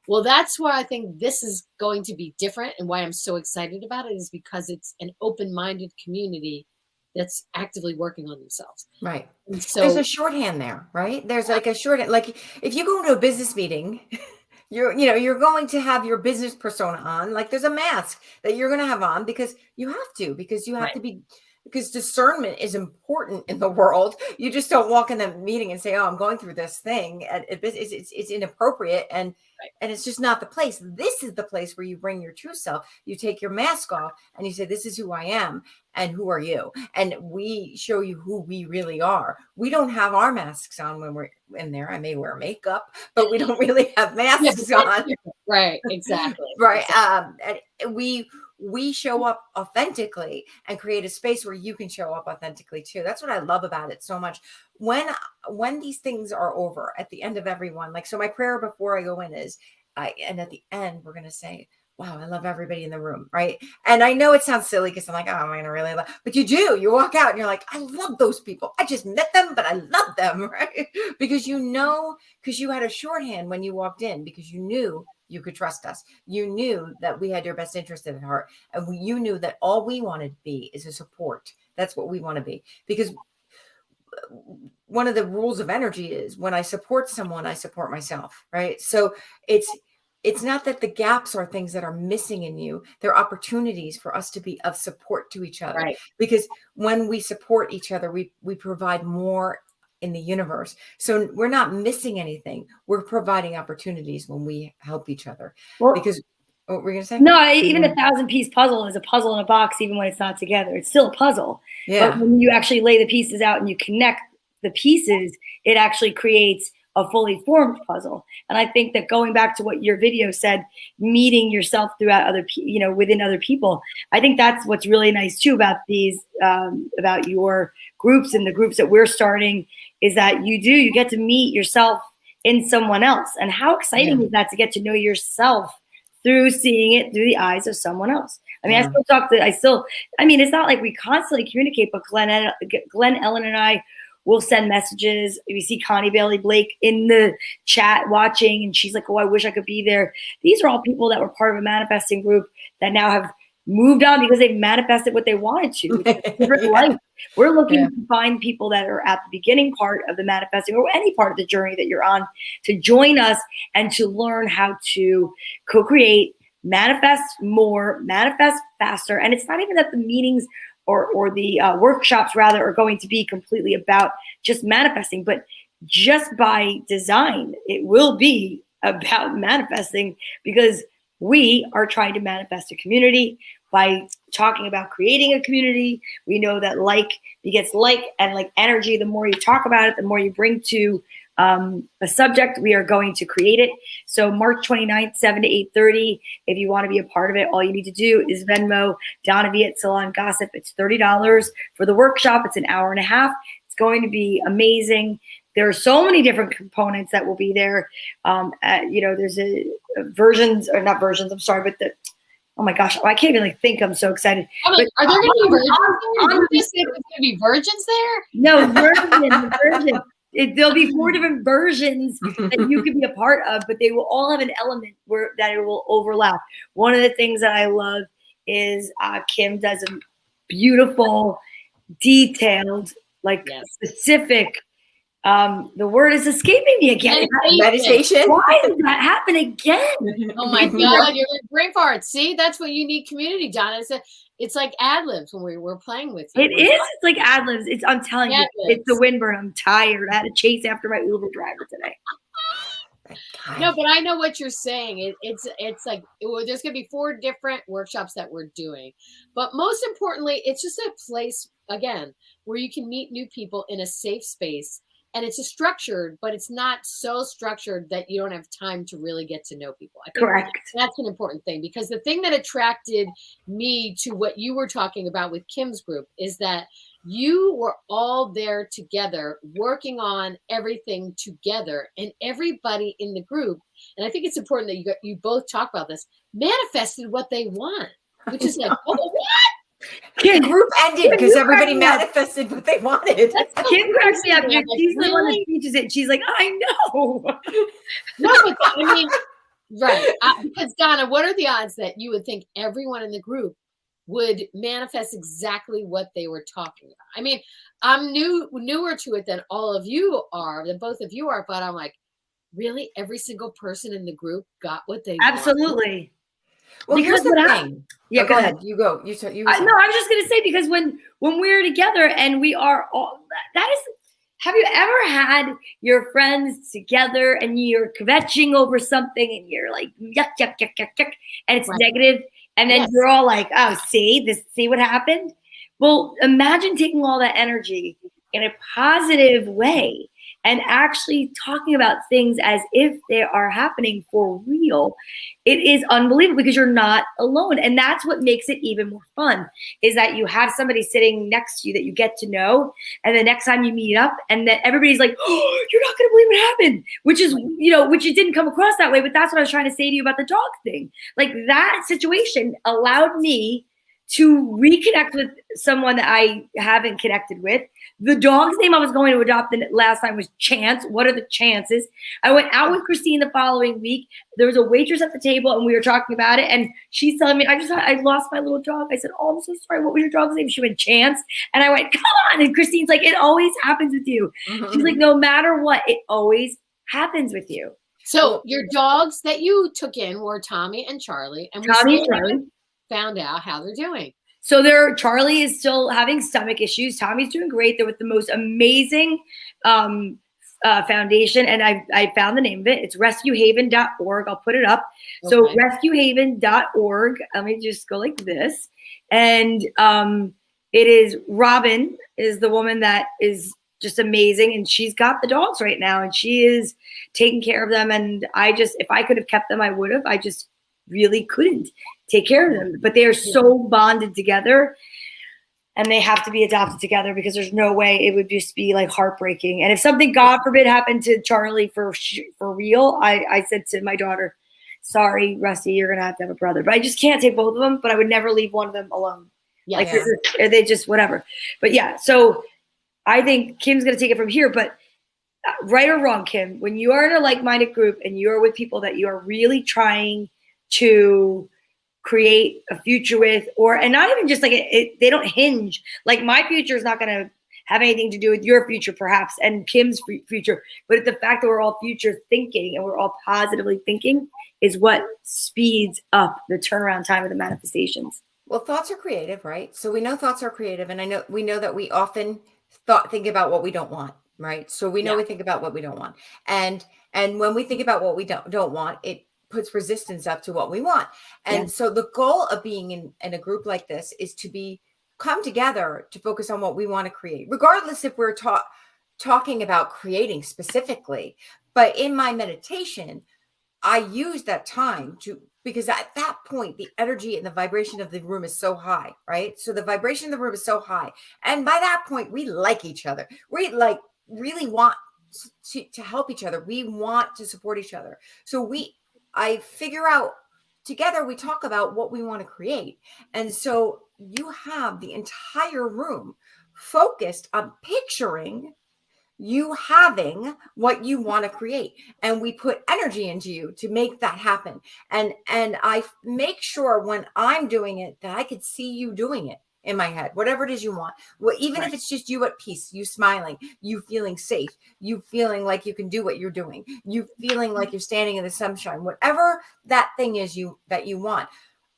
Well, that's why I think this is going to be different, and why I'm so excited about it is because it's an open-minded community that's actively working on themselves. Right. So there's a shorthand there, right? There's like a shorthand, like if you go into a business meeting, you're going to have your business persona on, like there's a mask that you're going to have on because you have to be, because discernment is important in the world. You just don't walk in the meeting and say, oh, I'm going through this thing. It's inappropriate. And it's just not the place. This is the place where you bring your true self. You take your mask off and you say, this is who I am. And who are you? And we show you who we really are. We don't have our masks on when we're in there. I may wear makeup, but we don't really have masks on. Right. Exactly. Right. And we show up authentically and create a space where you can show up authentically too. That's what I love about it so much. When these things are over at the end of everyone, like, so my prayer before I go in is, and at the end, we're going to say, wow, I love everybody in the room. Right. And I know it sounds silly because I'm like, oh, am I going to really love, but you do, you walk out and you're like, I love those people. I just met them, but I love them. Right. Because because you had a shorthand when you walked in, because you knew you could trust us. You knew that we had your best interest at heart. And you knew that all we wanted to be is a support. That's what we want to be. Because one of the rules of energy is when I support someone, I support myself. Right. So it's not that the gaps are things that are missing in you. They're opportunities for us to be of support to each other. Right. Because when we support each other, we provide more in the universe. So we're not missing anything. We're providing opportunities when we help each other. Well, because what were you going to say? No, even a 1,000-piece puzzle is a puzzle in a box, even when it's not together. It's still a puzzle. Yeah. But when you actually lay the pieces out and you connect the pieces, it actually creates a fully formed puzzle. And I think that going back to what your video said, meeting yourself throughout within other people, I think that's what's really nice too about these, about your groups and the groups that we're starting, is that you get to meet yourself in someone else. And how exciting is that to get to know yourself through seeing it through the eyes of someone else? I mean, it's not like we constantly communicate, but Glenn, Ellen, and I will send messages. We see Connie Bailey Blake in the chat watching, and she's like, oh, I wish I could be there. These are all people that were part of a manifesting group that now have moved on because they've manifested what they wanted to. It's a different life. We're looking to find people that are at the beginning part of the manifesting or any part of the journey that you're on to join us and to learn how to co-create, manifest more, manifest faster. And it's not even that the meetings or the workshops rather are going to be completely about just manifesting, but just by design, it will be about manifesting, because we are trying to manifest a community by talking about creating a community. We know that like begets like, and like energy, the more you talk about it, the more you bring to a subject, we are going to create it. So March 29th, 7 to 8:30. If you want to be a part of it, all you need to do is Venmo Donna V at Salon Gossip. It's $30 for the workshop. It's an hour and a half. It's going to be amazing. There are so many different components that will be there. There's versions, or not versions, I'm sorry, but oh my gosh, I can't even think. I'm so excited. Are there going to be virgins there? Did you say there's going to be virgins there? No, virgins. There'll be 4 different versions that you can be a part of, but they will all have an element that it will overlap. One of the things that I love is Kim does a beautiful, detailed, specific. The word is escaping me again. Meditation. Why does that happen again? Oh my God, you're like brain farts. See, that's what you need community, Donna. It's like ad libs when we're playing with you. It is. It's like ad libs. I'm telling you, it's the windburn. I'm tired. I had to chase after my Uber driver today. No, but I know what you're saying. It's like there's going to be 4 different workshops that we're doing, but most importantly, it's just a place again where you can meet new people in a safe space. And it's structured, but it's not so structured that you don't have time to really get to know people. I think Correct. That's an important thing, because the thing that attracted me to what you were talking about with Kim's group is that you were all there together, working on everything together, and everybody in the group. And I think it's important that you both talk about this, manifested what they want, which is like, oh, what? The group ended because everybody manifested what they wanted. Kim cracks me up. She's the one that teaches it. She's like, I know. No, but I mean, right. Because Donna, what are the odds that you would think everyone in the group would manifest exactly what they were talking about? I mean, I'm newer to it than all of you are, than both of you are, but I'm like, really? Every single person in the group got what they Absolutely. wanted? Well, because here's the thing. Yeah, go ahead. You go. You no, I was just going to say, because when we're together and we are all, that is, have you ever had your friends together and you're kvetching over something and you're like, yuck, yuck, yuck, yuck, yuck, and it's negative, and then you're all like, oh, see what happened? Well, imagine taking all that energy in a positive way and actually talking about things as if they are happening for real. It is unbelievable, because you're not alone. And that's what makes it even more fun, is that you have somebody sitting next to you that you get to know. And the next time you meet up, and then everybody's like, oh, you're not going to believe what happened, which it didn't come across that way. But that's what I was trying to say to you about the dog thing. Like, that situation allowed me to reconnect with someone that I haven't connected with. The dog's name I was going to adopt the last time was Chance. What are the chances? I went out with Christine the following week. There was a waitress at the table, and we were talking about it. And she's telling me, I lost my little dog. I said, oh, I'm so sorry. What was your dog's name? She went, Chance. And I went, come on. And Christine's like, it always happens with you. Mm-hmm. She's like, no matter what, it always happens with you. So your dogs that you took in were Tommy and Charlie. And Tommy and Charlie. Found out how they're doing. So Charlie is still having stomach issues. Tommy's doing great. They're with the most amazing foundation, and I found the name of it. It's rescuehaven.org. I'll put it up. Okay. So rescuehaven.org. Let me just go like this. And it is Robin is the woman that is just amazing, and she's got the dogs right now, and she is taking care of them. And if I could have kept them, I would have. I just really couldn't take care of them, but they are so bonded together, and they have to be adopted together, because there's no way it would just be like heartbreaking. And if something, God forbid, happened to Charlie for real, I said to my daughter, sorry, Rusty, you're going to have a brother, but I just can't take both of them, but I would never leave one of them alone. They just, whatever. But yeah, so I think Kim's going to take it from here, but right or wrong, Kim, when you are in a like-minded group and you are with people that you are really trying to create a future with, and not even just like they don't hinge. Like my future is not going to have anything to do with your future, perhaps, and Kim's future. But the fact that we're all future thinking and we're all positively thinking is what speeds up the turnaround time of the manifestations. Well, thoughts are creative, right? So we know thoughts are creative, and we know that we often think about what we don't want, right? So we know we think about what we don't want, and when we think about what we don't want, it puts resistance up to what we want. And so the goal of being in a group like this is to come together to focus on what we want to create, regardless if we're talking about creating specifically. But in my meditation, I use that time because at that point, the energy and the vibration of the room is so high, right? So the vibration of the room is so high. And by that point, we like each other. We really want to help each other. We want to support each other. So I figure out together, we talk about what we want to create. And so you have the entire room focused on picturing you having what you want to create, and we put energy into you to make that happen. And I make sure when I'm doing it that I could see you doing it in my head, whatever it is you want. Well, even if it's just you at peace, you smiling, you feeling safe, you feeling like you can do what you're doing, you feeling like you're standing in the sunshine, whatever that thing is that you want.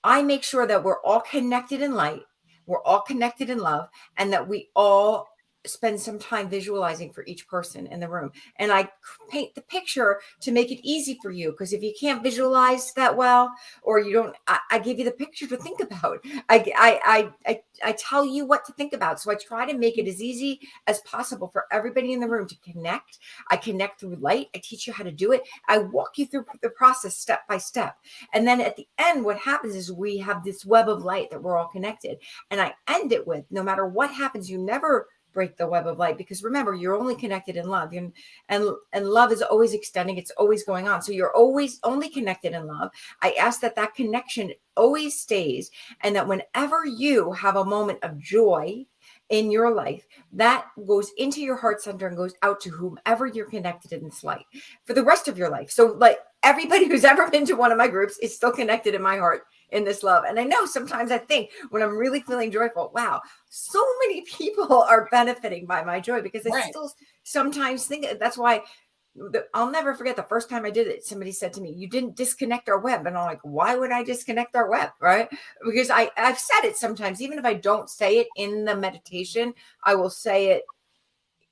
I make sure that we're all connected in light, we're all connected in love, and that we all spend some time visualizing for each person in the room. And I paint the picture to make it easy for you, because if you can't visualize that well, or you don't, I give you the picture to think about. I tell you what to think about. So I try to make it as easy as possible for everybody in the room to connect. I connect through light. I teach you how to do it. I walk you through the process step by step. And then at the end, what happens is we have this web of light that we're all connected. And I end it with, no matter what happens, you never break the web of light, because remember, you're only connected in love, and love is always extending. It's always going on. So you're always only connected in love. I ask that connection always stays, and that whenever you have a moment of joy in your life, that goes into your heart center and goes out to whomever you're connected in this light for the rest of your life. So like everybody who's ever been to one of my groups is still connected in my heart in this love. And I know sometimes I think when I'm really feeling joyful, wow, so many people are benefiting by my joy, because I still sometimes think that's why I'll never forget the first time I did it. Somebody said to me, "You didn't disconnect our web." And I'm like, why would I disconnect our web? Right? Because I've said it sometimes, even if I don't say it in the meditation, I will say it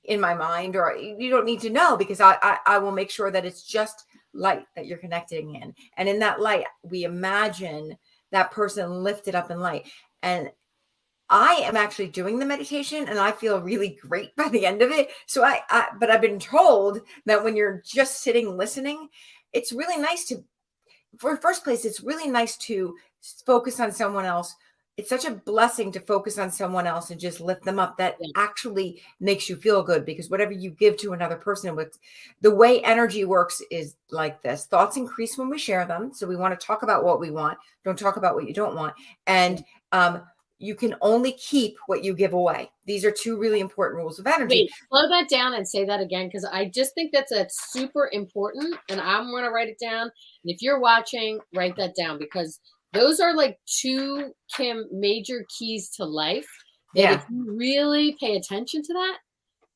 in my mind, or you don't need to know, because I will make sure that it's just light that you're connecting in. And in that light, we imagine that person lifted up in light. And I am actually doing the meditation, and I feel really great by the end of it. So but I've been told that when you're just sitting listening, it's really nice for first place, it's really nice to focus on someone else. It's such a blessing to focus on someone else and just lift them up. That actually makes you feel good, because whatever you give to another person, with the way energy works is like this. Thoughts increase when we share them. So we want to talk about what we want. Don't talk about what you don't want. And you can only keep what you give away. These are two really important rules of energy. Wait, slow that down and say that again, because I just think that's super important, and I'm going to write it down. And if you're watching, write that down, because those are like two, Kim, major keys to life. If you really pay attention to that,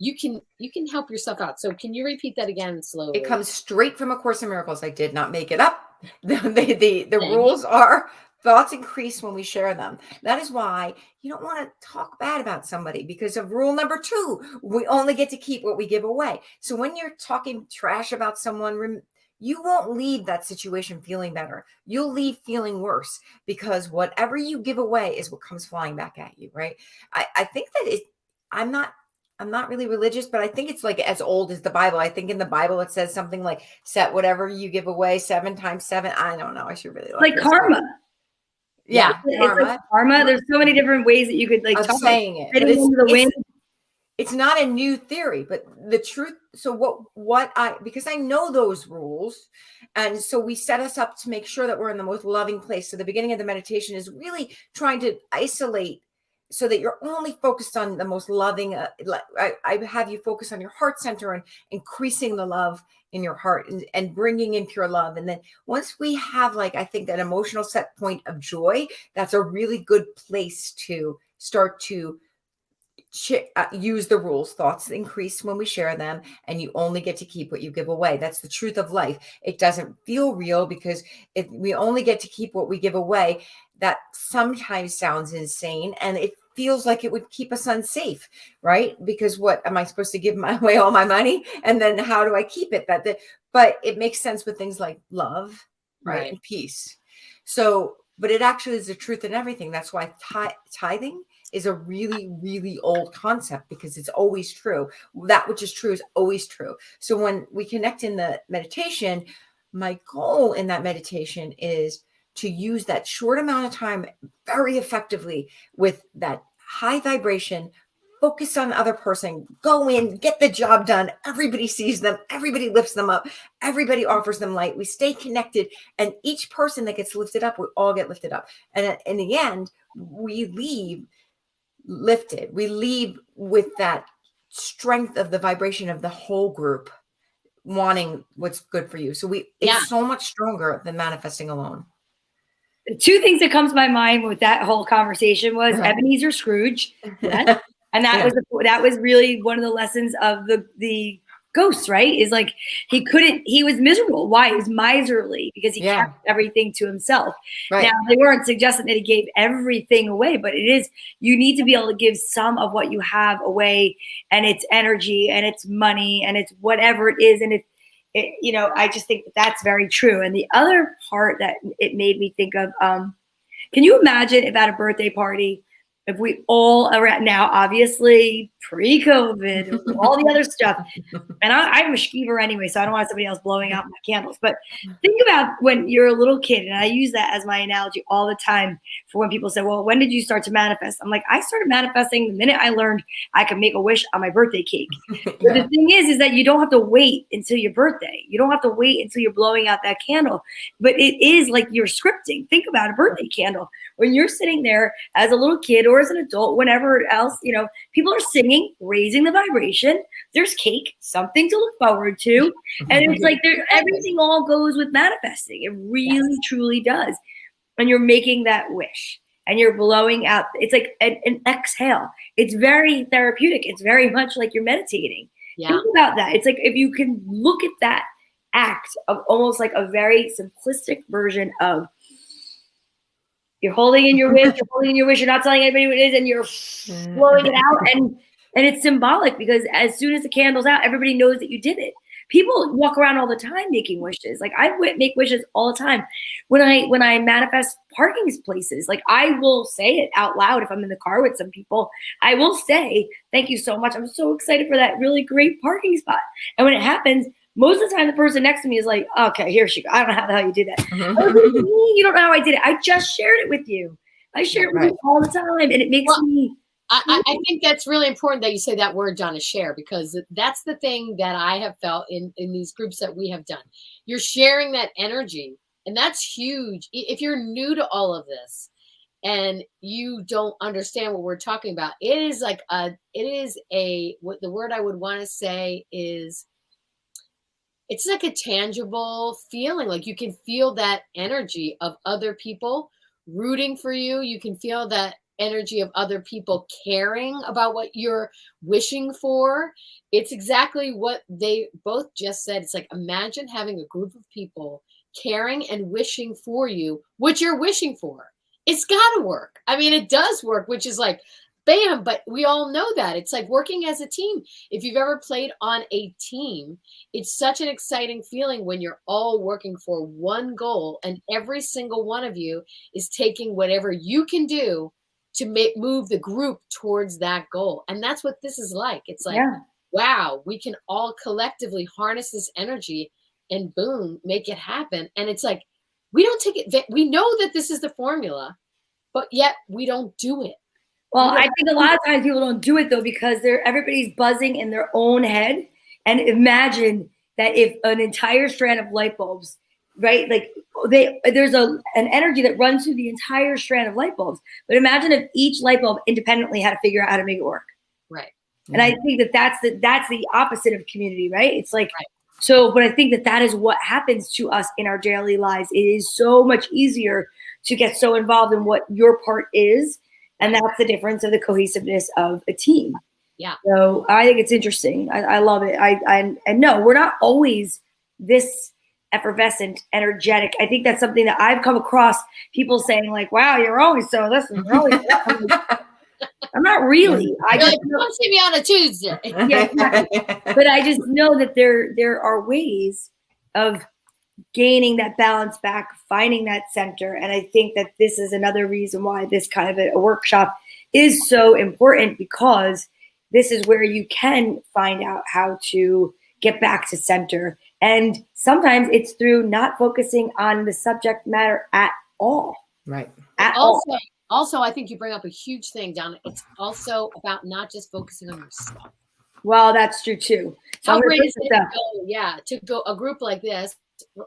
you can help yourself out. So can you repeat that again slowly? It comes straight from A Course in Miracles. I did not make it up. The rules are: thoughts increase when we share them. That is why you don't want to talk bad about somebody, because of rule number 2, we only get to keep what we give away. So when you're talking trash about someone, you won't leave that situation feeling better. You'll leave feeling worse, because whatever you give away is what comes flying back at you, right? I think that I'm not really religious, but I think it's like as old as the Bible. I think in the Bible it says something like, set whatever you give away 7 times 7. I don't know. I should really like karma. Yeah, karma. Like karma. There's so many different ways that you could like talk saying it. But it's not a new theory, but the truth. So because I know those rules, and so we set us up to make sure that we're in the most loving place. So the beginning of the meditation is really trying to isolate so that you're only focused on the most loving, I have you focus on your heart center and increasing the love in your heart and bringing in pure love. And then once we have, like, I think an emotional set point of joy, that's a really good place to start to use the rules. Thoughts increase when we share them, and you only get to keep what you give away. That's the truth of life. It doesn't feel real because we only get to keep what we give away. That sometimes sounds insane, and it feels like it would keep us unsafe, right? Because what am I supposed to give away all my money, and then how do I keep it? But it makes sense with things like love, right, and peace. So, but it actually is the truth in everything. That's why tithing is a really, really old concept, because it's always true. That which is true is always true. So when we connect in the meditation, my goal in that meditation is to use that short amount of time very effectively with that high vibration, focus on the other person, go in, get the job done. Everybody sees them. Everybody lifts them up. Everybody offers them light. We stay connected. And each person that gets lifted up, we all get lifted up. And in the end, we leave lifted. We leave with that strength of the vibration of the whole group wanting what's good for you. So it's so much stronger than manifesting alone. Two things that comes to my mind with that whole conversation was Ebenezer Scrooge, yes, and that was really one of the lessons of the ghosts, right? Is like he was miserable. Why? He was miserly because he kept everything to himself. Right. Now, they weren't suggesting that he gave everything away, but you need to be able to give some of what you have away, and it's energy and it's money and it's whatever it is, and I just think that's very true. And the other part that it made me think of, can you imagine if at a birthday party, if we all around now, obviously pre-COVID, all the other stuff, and I'm a skeever anyway, so I don't want somebody else blowing out my candles. But think about when you're a little kid, and I use that as my analogy all the time for when people say, well, when did you start to manifest? I'm like, I started manifesting the minute I learned I could make a wish on my birthday cake. But the thing is that you don't have to wait until your birthday. You don't have to wait until you're blowing out that candle. But it is like you're scripting. Think about a birthday candle. When you're sitting there as a little kid or as an adult, whenever else, people are singing, raising the vibration. There's cake, something to look forward to. And it's like everything all goes with manifesting. It really, truly does. And you're making that wish and you're blowing out. It's like an exhale. It's very therapeutic. It's very much like you're meditating. Yeah. Think about that. It's like if you can look at that act of almost like a very simplistic version of you're holding in your wish, you're not telling anybody what it is, and you're blowing it out. And it's symbolic because as soon as the candle's out, everybody knows that you did it. People walk around all the time making wishes. Like I make wishes all the time. When I manifest parking places, like I will say it out loud if I'm in the car with some people. I will say, thank you so much. I'm so excited for that really great parking spot. And when it happens, most of the time, the person next to me is like, okay, here she goes. I don't know how the hell you did that. You don't know how I did it. I just shared it with you. I share it with you all the time. And it makes me. I think that's really important that you say that word, Donna, share, because that's the thing that I have felt in these groups that we have done. You're sharing that energy. And that's huge. If you're new to all of this and you don't understand what we're talking about, what the word I would want to say is, it's like a tangible feeling. Like you can feel that energy of other people rooting for you. You can feel that energy of other people caring about what you're wishing for. It's exactly what they both just said. It's like, imagine having a group of people caring and wishing for you what you're wishing for. It's got to work. I mean, it does work, which is like, bam, but we all know that. It's like working as a team. If you've ever played on a team, it's such an exciting feeling when you're all working for one goal and every single one of you is taking whatever you can do to move the group towards that goal. And that's what this is like. It's like, wow, we can all collectively harness this energy and boom, make it happen. And it's like, we don't take it. We know that this is the formula, but yet we don't do it. Well, I think a lot of times people don't do it though because everybody's buzzing in their own head. And imagine that if an entire strand of light bulbs right? Like there's an energy that runs through the entire strand of light bulbs. But imagine if each light bulb independently had to figure out how to make it work. Right. And I think that's the opposite of community, right? It's like, Right. so, but I think that is what happens to us in our daily lives. It is so much easier to get so involved in what your part is. And that's the difference of the cohesiveness of a team. Yeah. So I think it's interesting. I love it. I no, we're not always this effervescent, energetic. I think that's something that I've come across, people saying like, wow, you're always so this and you're always that. I'm not really. I just don't see me on a Tuesday. Yeah, exactly. But I just know that there are ways of gaining that balance back, finding that center. And I think that this is another reason why this kind of a workshop is so important, because this is where you can find out how to get back to center. And sometimes it's through not focusing on the subject matter at all. Right. At all. Also, I think you bring up a huge thing, Donna. It's also about not just focusing on yourself. Well, that's true too. So How great is it to go a group like this,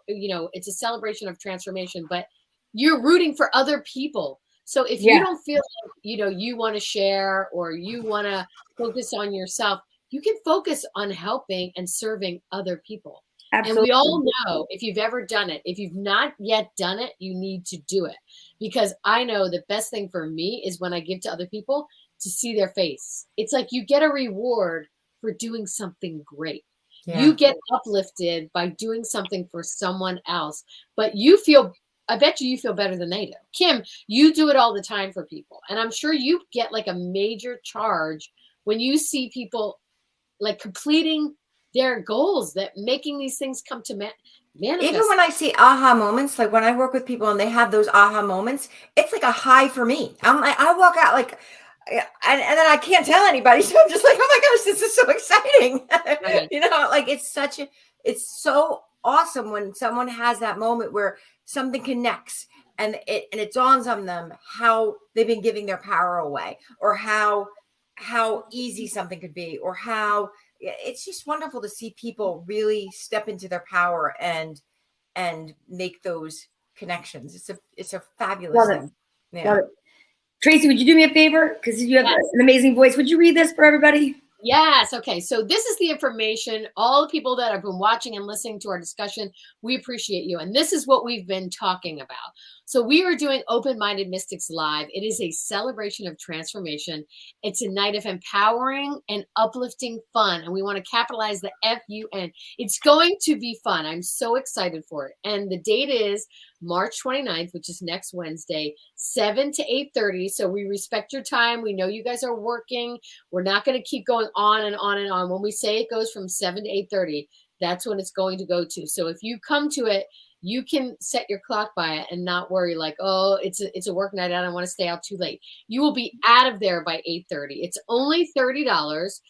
it's a celebration of transformation, but you're rooting for other people. So if you don't feel like, you want to share or you want to focus on yourself, you can focus on helping and serving other people. Absolutely. And we all know, if you've ever done it, if you've not yet done it, you need to do it. Because I know the best thing for me is when I give to other people, to see their face. It's like you get a reward for doing something great. Yeah. You get uplifted by doing something for someone else, but I bet you feel better than they do. Kim, you do it all the time for people. And I'm sure you get like a major charge when you see people like completing their goals, that making these things come to manifest. Even when I see aha moments, like when I work with people and they have those aha moments, it's like a high for me. I'm like, I walk out like, and then I can't tell anybody. So I'm just like, oh my gosh, this is so exciting. Right. Like it's so awesome when someone has that moment where something connects and it dawns on them how they've been giving their power away, or how easy something could be, or how it's just wonderful to see people really step into their power and make those connections. It's a fabulous thing. Yeah. Love it. Tracy, would you do me a favor? Because you have an amazing voice. Would you read this for everybody? Yes. Okay. So this is the information. All the people that have been watching and listening to our discussion, we appreciate you. And this is what we've been talking about. So we are doing Open-Minded Mystics Live. It is a celebration of transformation. It's a night of empowering and uplifting fun. And we want to capitalize the FUN. It's going to be fun. I'm so excited for it. And the date is March 29th, which is next Wednesday, 7 to 8:30. So we respect your time. We know you guys are working. We're not going to keep going on and on and on. When we say it goes from 7 to 8:30, that's when it's going to go to. So if you come to it, you can set your clock by it and not worry like, oh, it's a work night. I don't want to stay out too late. You will be out of there by 8:30. It's only $30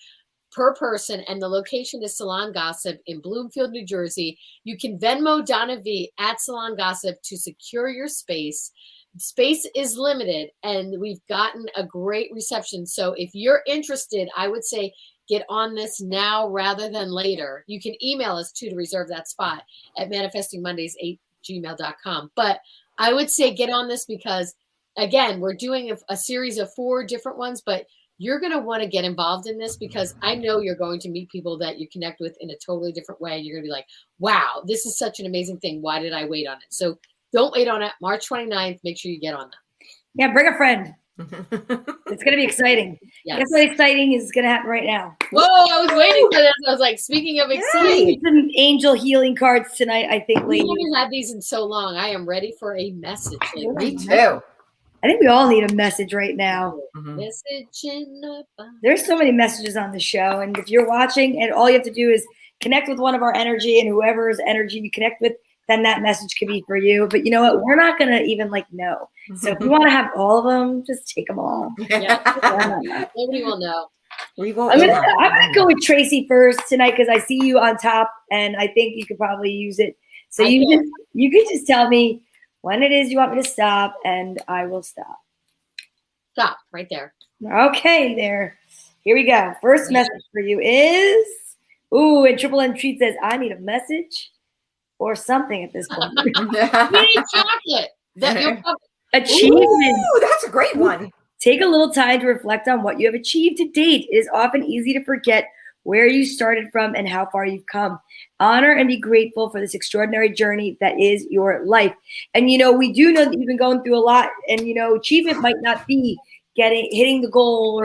per person, and the location is Salon Gossip in Bloomfield, New Jersey. You can Venmo Donna V at Salon Gossip to secure your space. Space is limited, and we've gotten a great reception. So if you're interested, I would say get on this now rather than later. You can email us too to reserve that spot at manifestingmondays8@gmail.com. But I would say get on this because, again, we're doing a series of 4 different ones, but you're going to want to get involved in this because I know you're going to meet people that you connect with in a totally different way. You're going to be like, wow, this is such an amazing thing. Why did I wait on it? So don't wait on it. March 29th, make sure you get on that. Yeah, bring a friend. It's going to be exciting. Yes. Guess what exciting is going to happen right now? Whoa, I was waiting for this. I was like, speaking of exciting. Some angel healing cards tonight, I think. We haven't had these in so long. I am ready for a message. Me too. I think we all need a message right now. Mm-hmm. Message in the There's so many messages on the show. And if you're watching and all you have to do is connect with one of our energy, and whoever's energy you connect with, then that message could be for you. But you know what? We're not going to even know. So if you want to have all of them, just take them all. Yeah. Nobody will know. I'm gonna go with Tracy first tonight because I see you on top and I think you could probably use it. So you can just tell me when it is you want me to stop and I will stop. Stop right there. Okay, there. Here we go. First message for you is, and Triple M Treat says, I need a message or something at this point. You need chocolate. Achievement. Ooh, that's a great one. Take a little time to reflect on what you have achieved to date. It is often easy to forget where you started from and how far you've come. Honor and be grateful for this extraordinary journey that is your life. And, we do know that you've been going through a lot, and, achievement might not be hitting the goal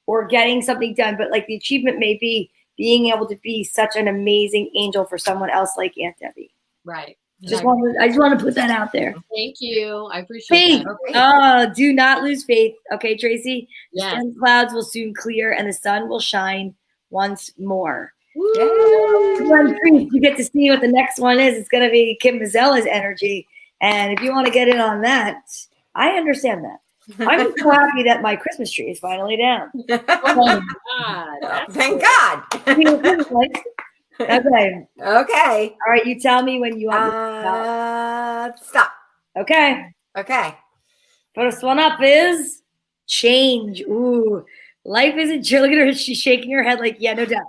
or getting something done, but like the achievement may be being able to be such an amazing angel for someone else like Aunt Debbie. Right. I just want to put that out there. Thank you. I appreciate Faith. that. Do not lose faith. Okay, Tracy? Yes. Storm clouds will soon clear and the sun will shine once more. You get to see what the next one is. It's going to be Kim Mazzella's energy. And if you want to get in on that, I understand that. I'm so happy that my Christmas tree is finally down. Oh, God. Thank God. Okay. Okay. All right. You tell me when you want to stop. Okay. Okay. First one up is change. Ooh, life isn't. Look at her. She's shaking her head like, yeah, no doubt.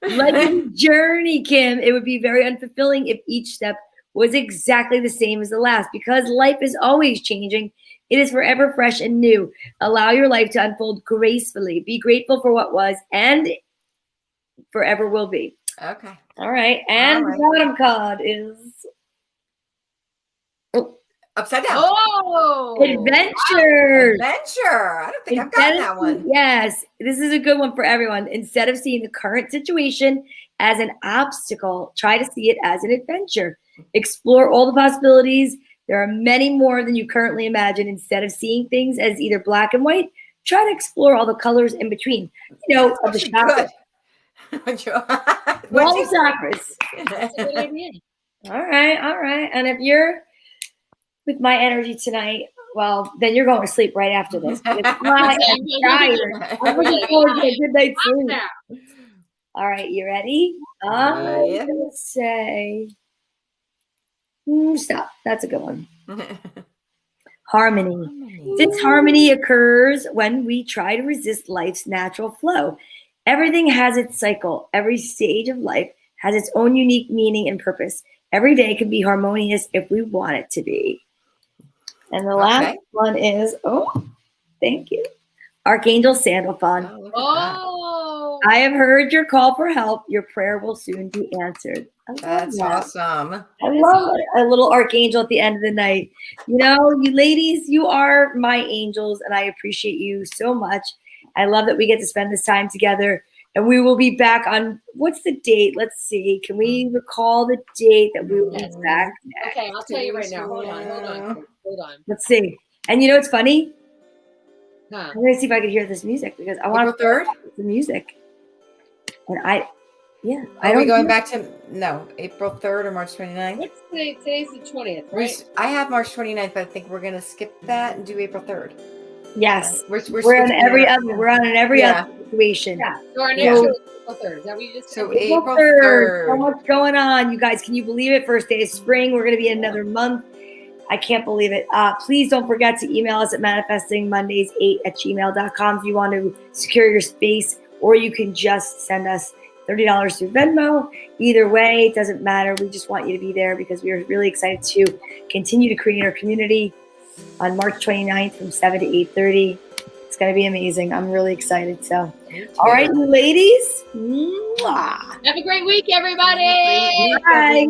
Life is a journey, Kim. It would be very unfulfilling if each step was exactly the same as the last, because life is always changing. It is forever fresh and new. Allow your life to unfold gracefully. Be grateful for what was and forever will be. Okay. All right. And the bottom card is upside down. Oh, adventure. Adventure. I don't think I've gotten that one. Yes. This is a good one for everyone. Instead of seeing the current situation as an obstacle, try to see it as an adventure. Explore all the possibilities. There are many more than you currently imagine. Instead of seeing things as either black and white, try to explore all the colors in between. Of the chakras. All the chakras. That's a good idea. All right. And if you're with my energy tonight, well, then you're going to sleep right after this. I am tired. I'm looking forward to a good night's sleep. All right, you ready? I'm going to say... stop. That's a good one. Harmony. Disharmony occurs when we try to resist life's natural flow. Everything has its cycle. Every stage of life has its own unique meaning and purpose. Every day can be harmonious if we want it to be. And the last one is, thank you. Archangel Sandalphon. I have heard your call for help. Your prayer will soon be answered. That's awesome. I love a little archangel at the end of the night. You ladies, you are my angels, and I appreciate you so much. I love that we get to spend this time together, and we will be back on, what's the date? Let's see. Can we recall the date that we will be back next? Okay, I'll tell you right now. Hold on. Let's see. And it's funny? Huh. I'm going to see if I can hear this music, because I want to hear the music. And Are we going back to, April 3rd or March 29th? What's today's the 20th, right? I have March 29th, but I think we're going to skip that and do April 3rd. Yes. We're on every other situation. Yeah. So our next show is April 3rd. Is that what you just said? So April 3rd. So much going on, you guys. Can you believe it? First day of spring. We're going to be in another month. I can't believe it. Please don't forget to email us at manifestingmondays8@gmail.com if you want to secure your space, or you can just send us $30 through Venmo. Either way, it doesn't matter. We just want you to be there, because we are really excited to continue to create our community on March 29th from 7 to 8:30. It's going to be amazing. I'm really excited. So, all right, you ladies. Mwah. Have a great week, everybody. Bye.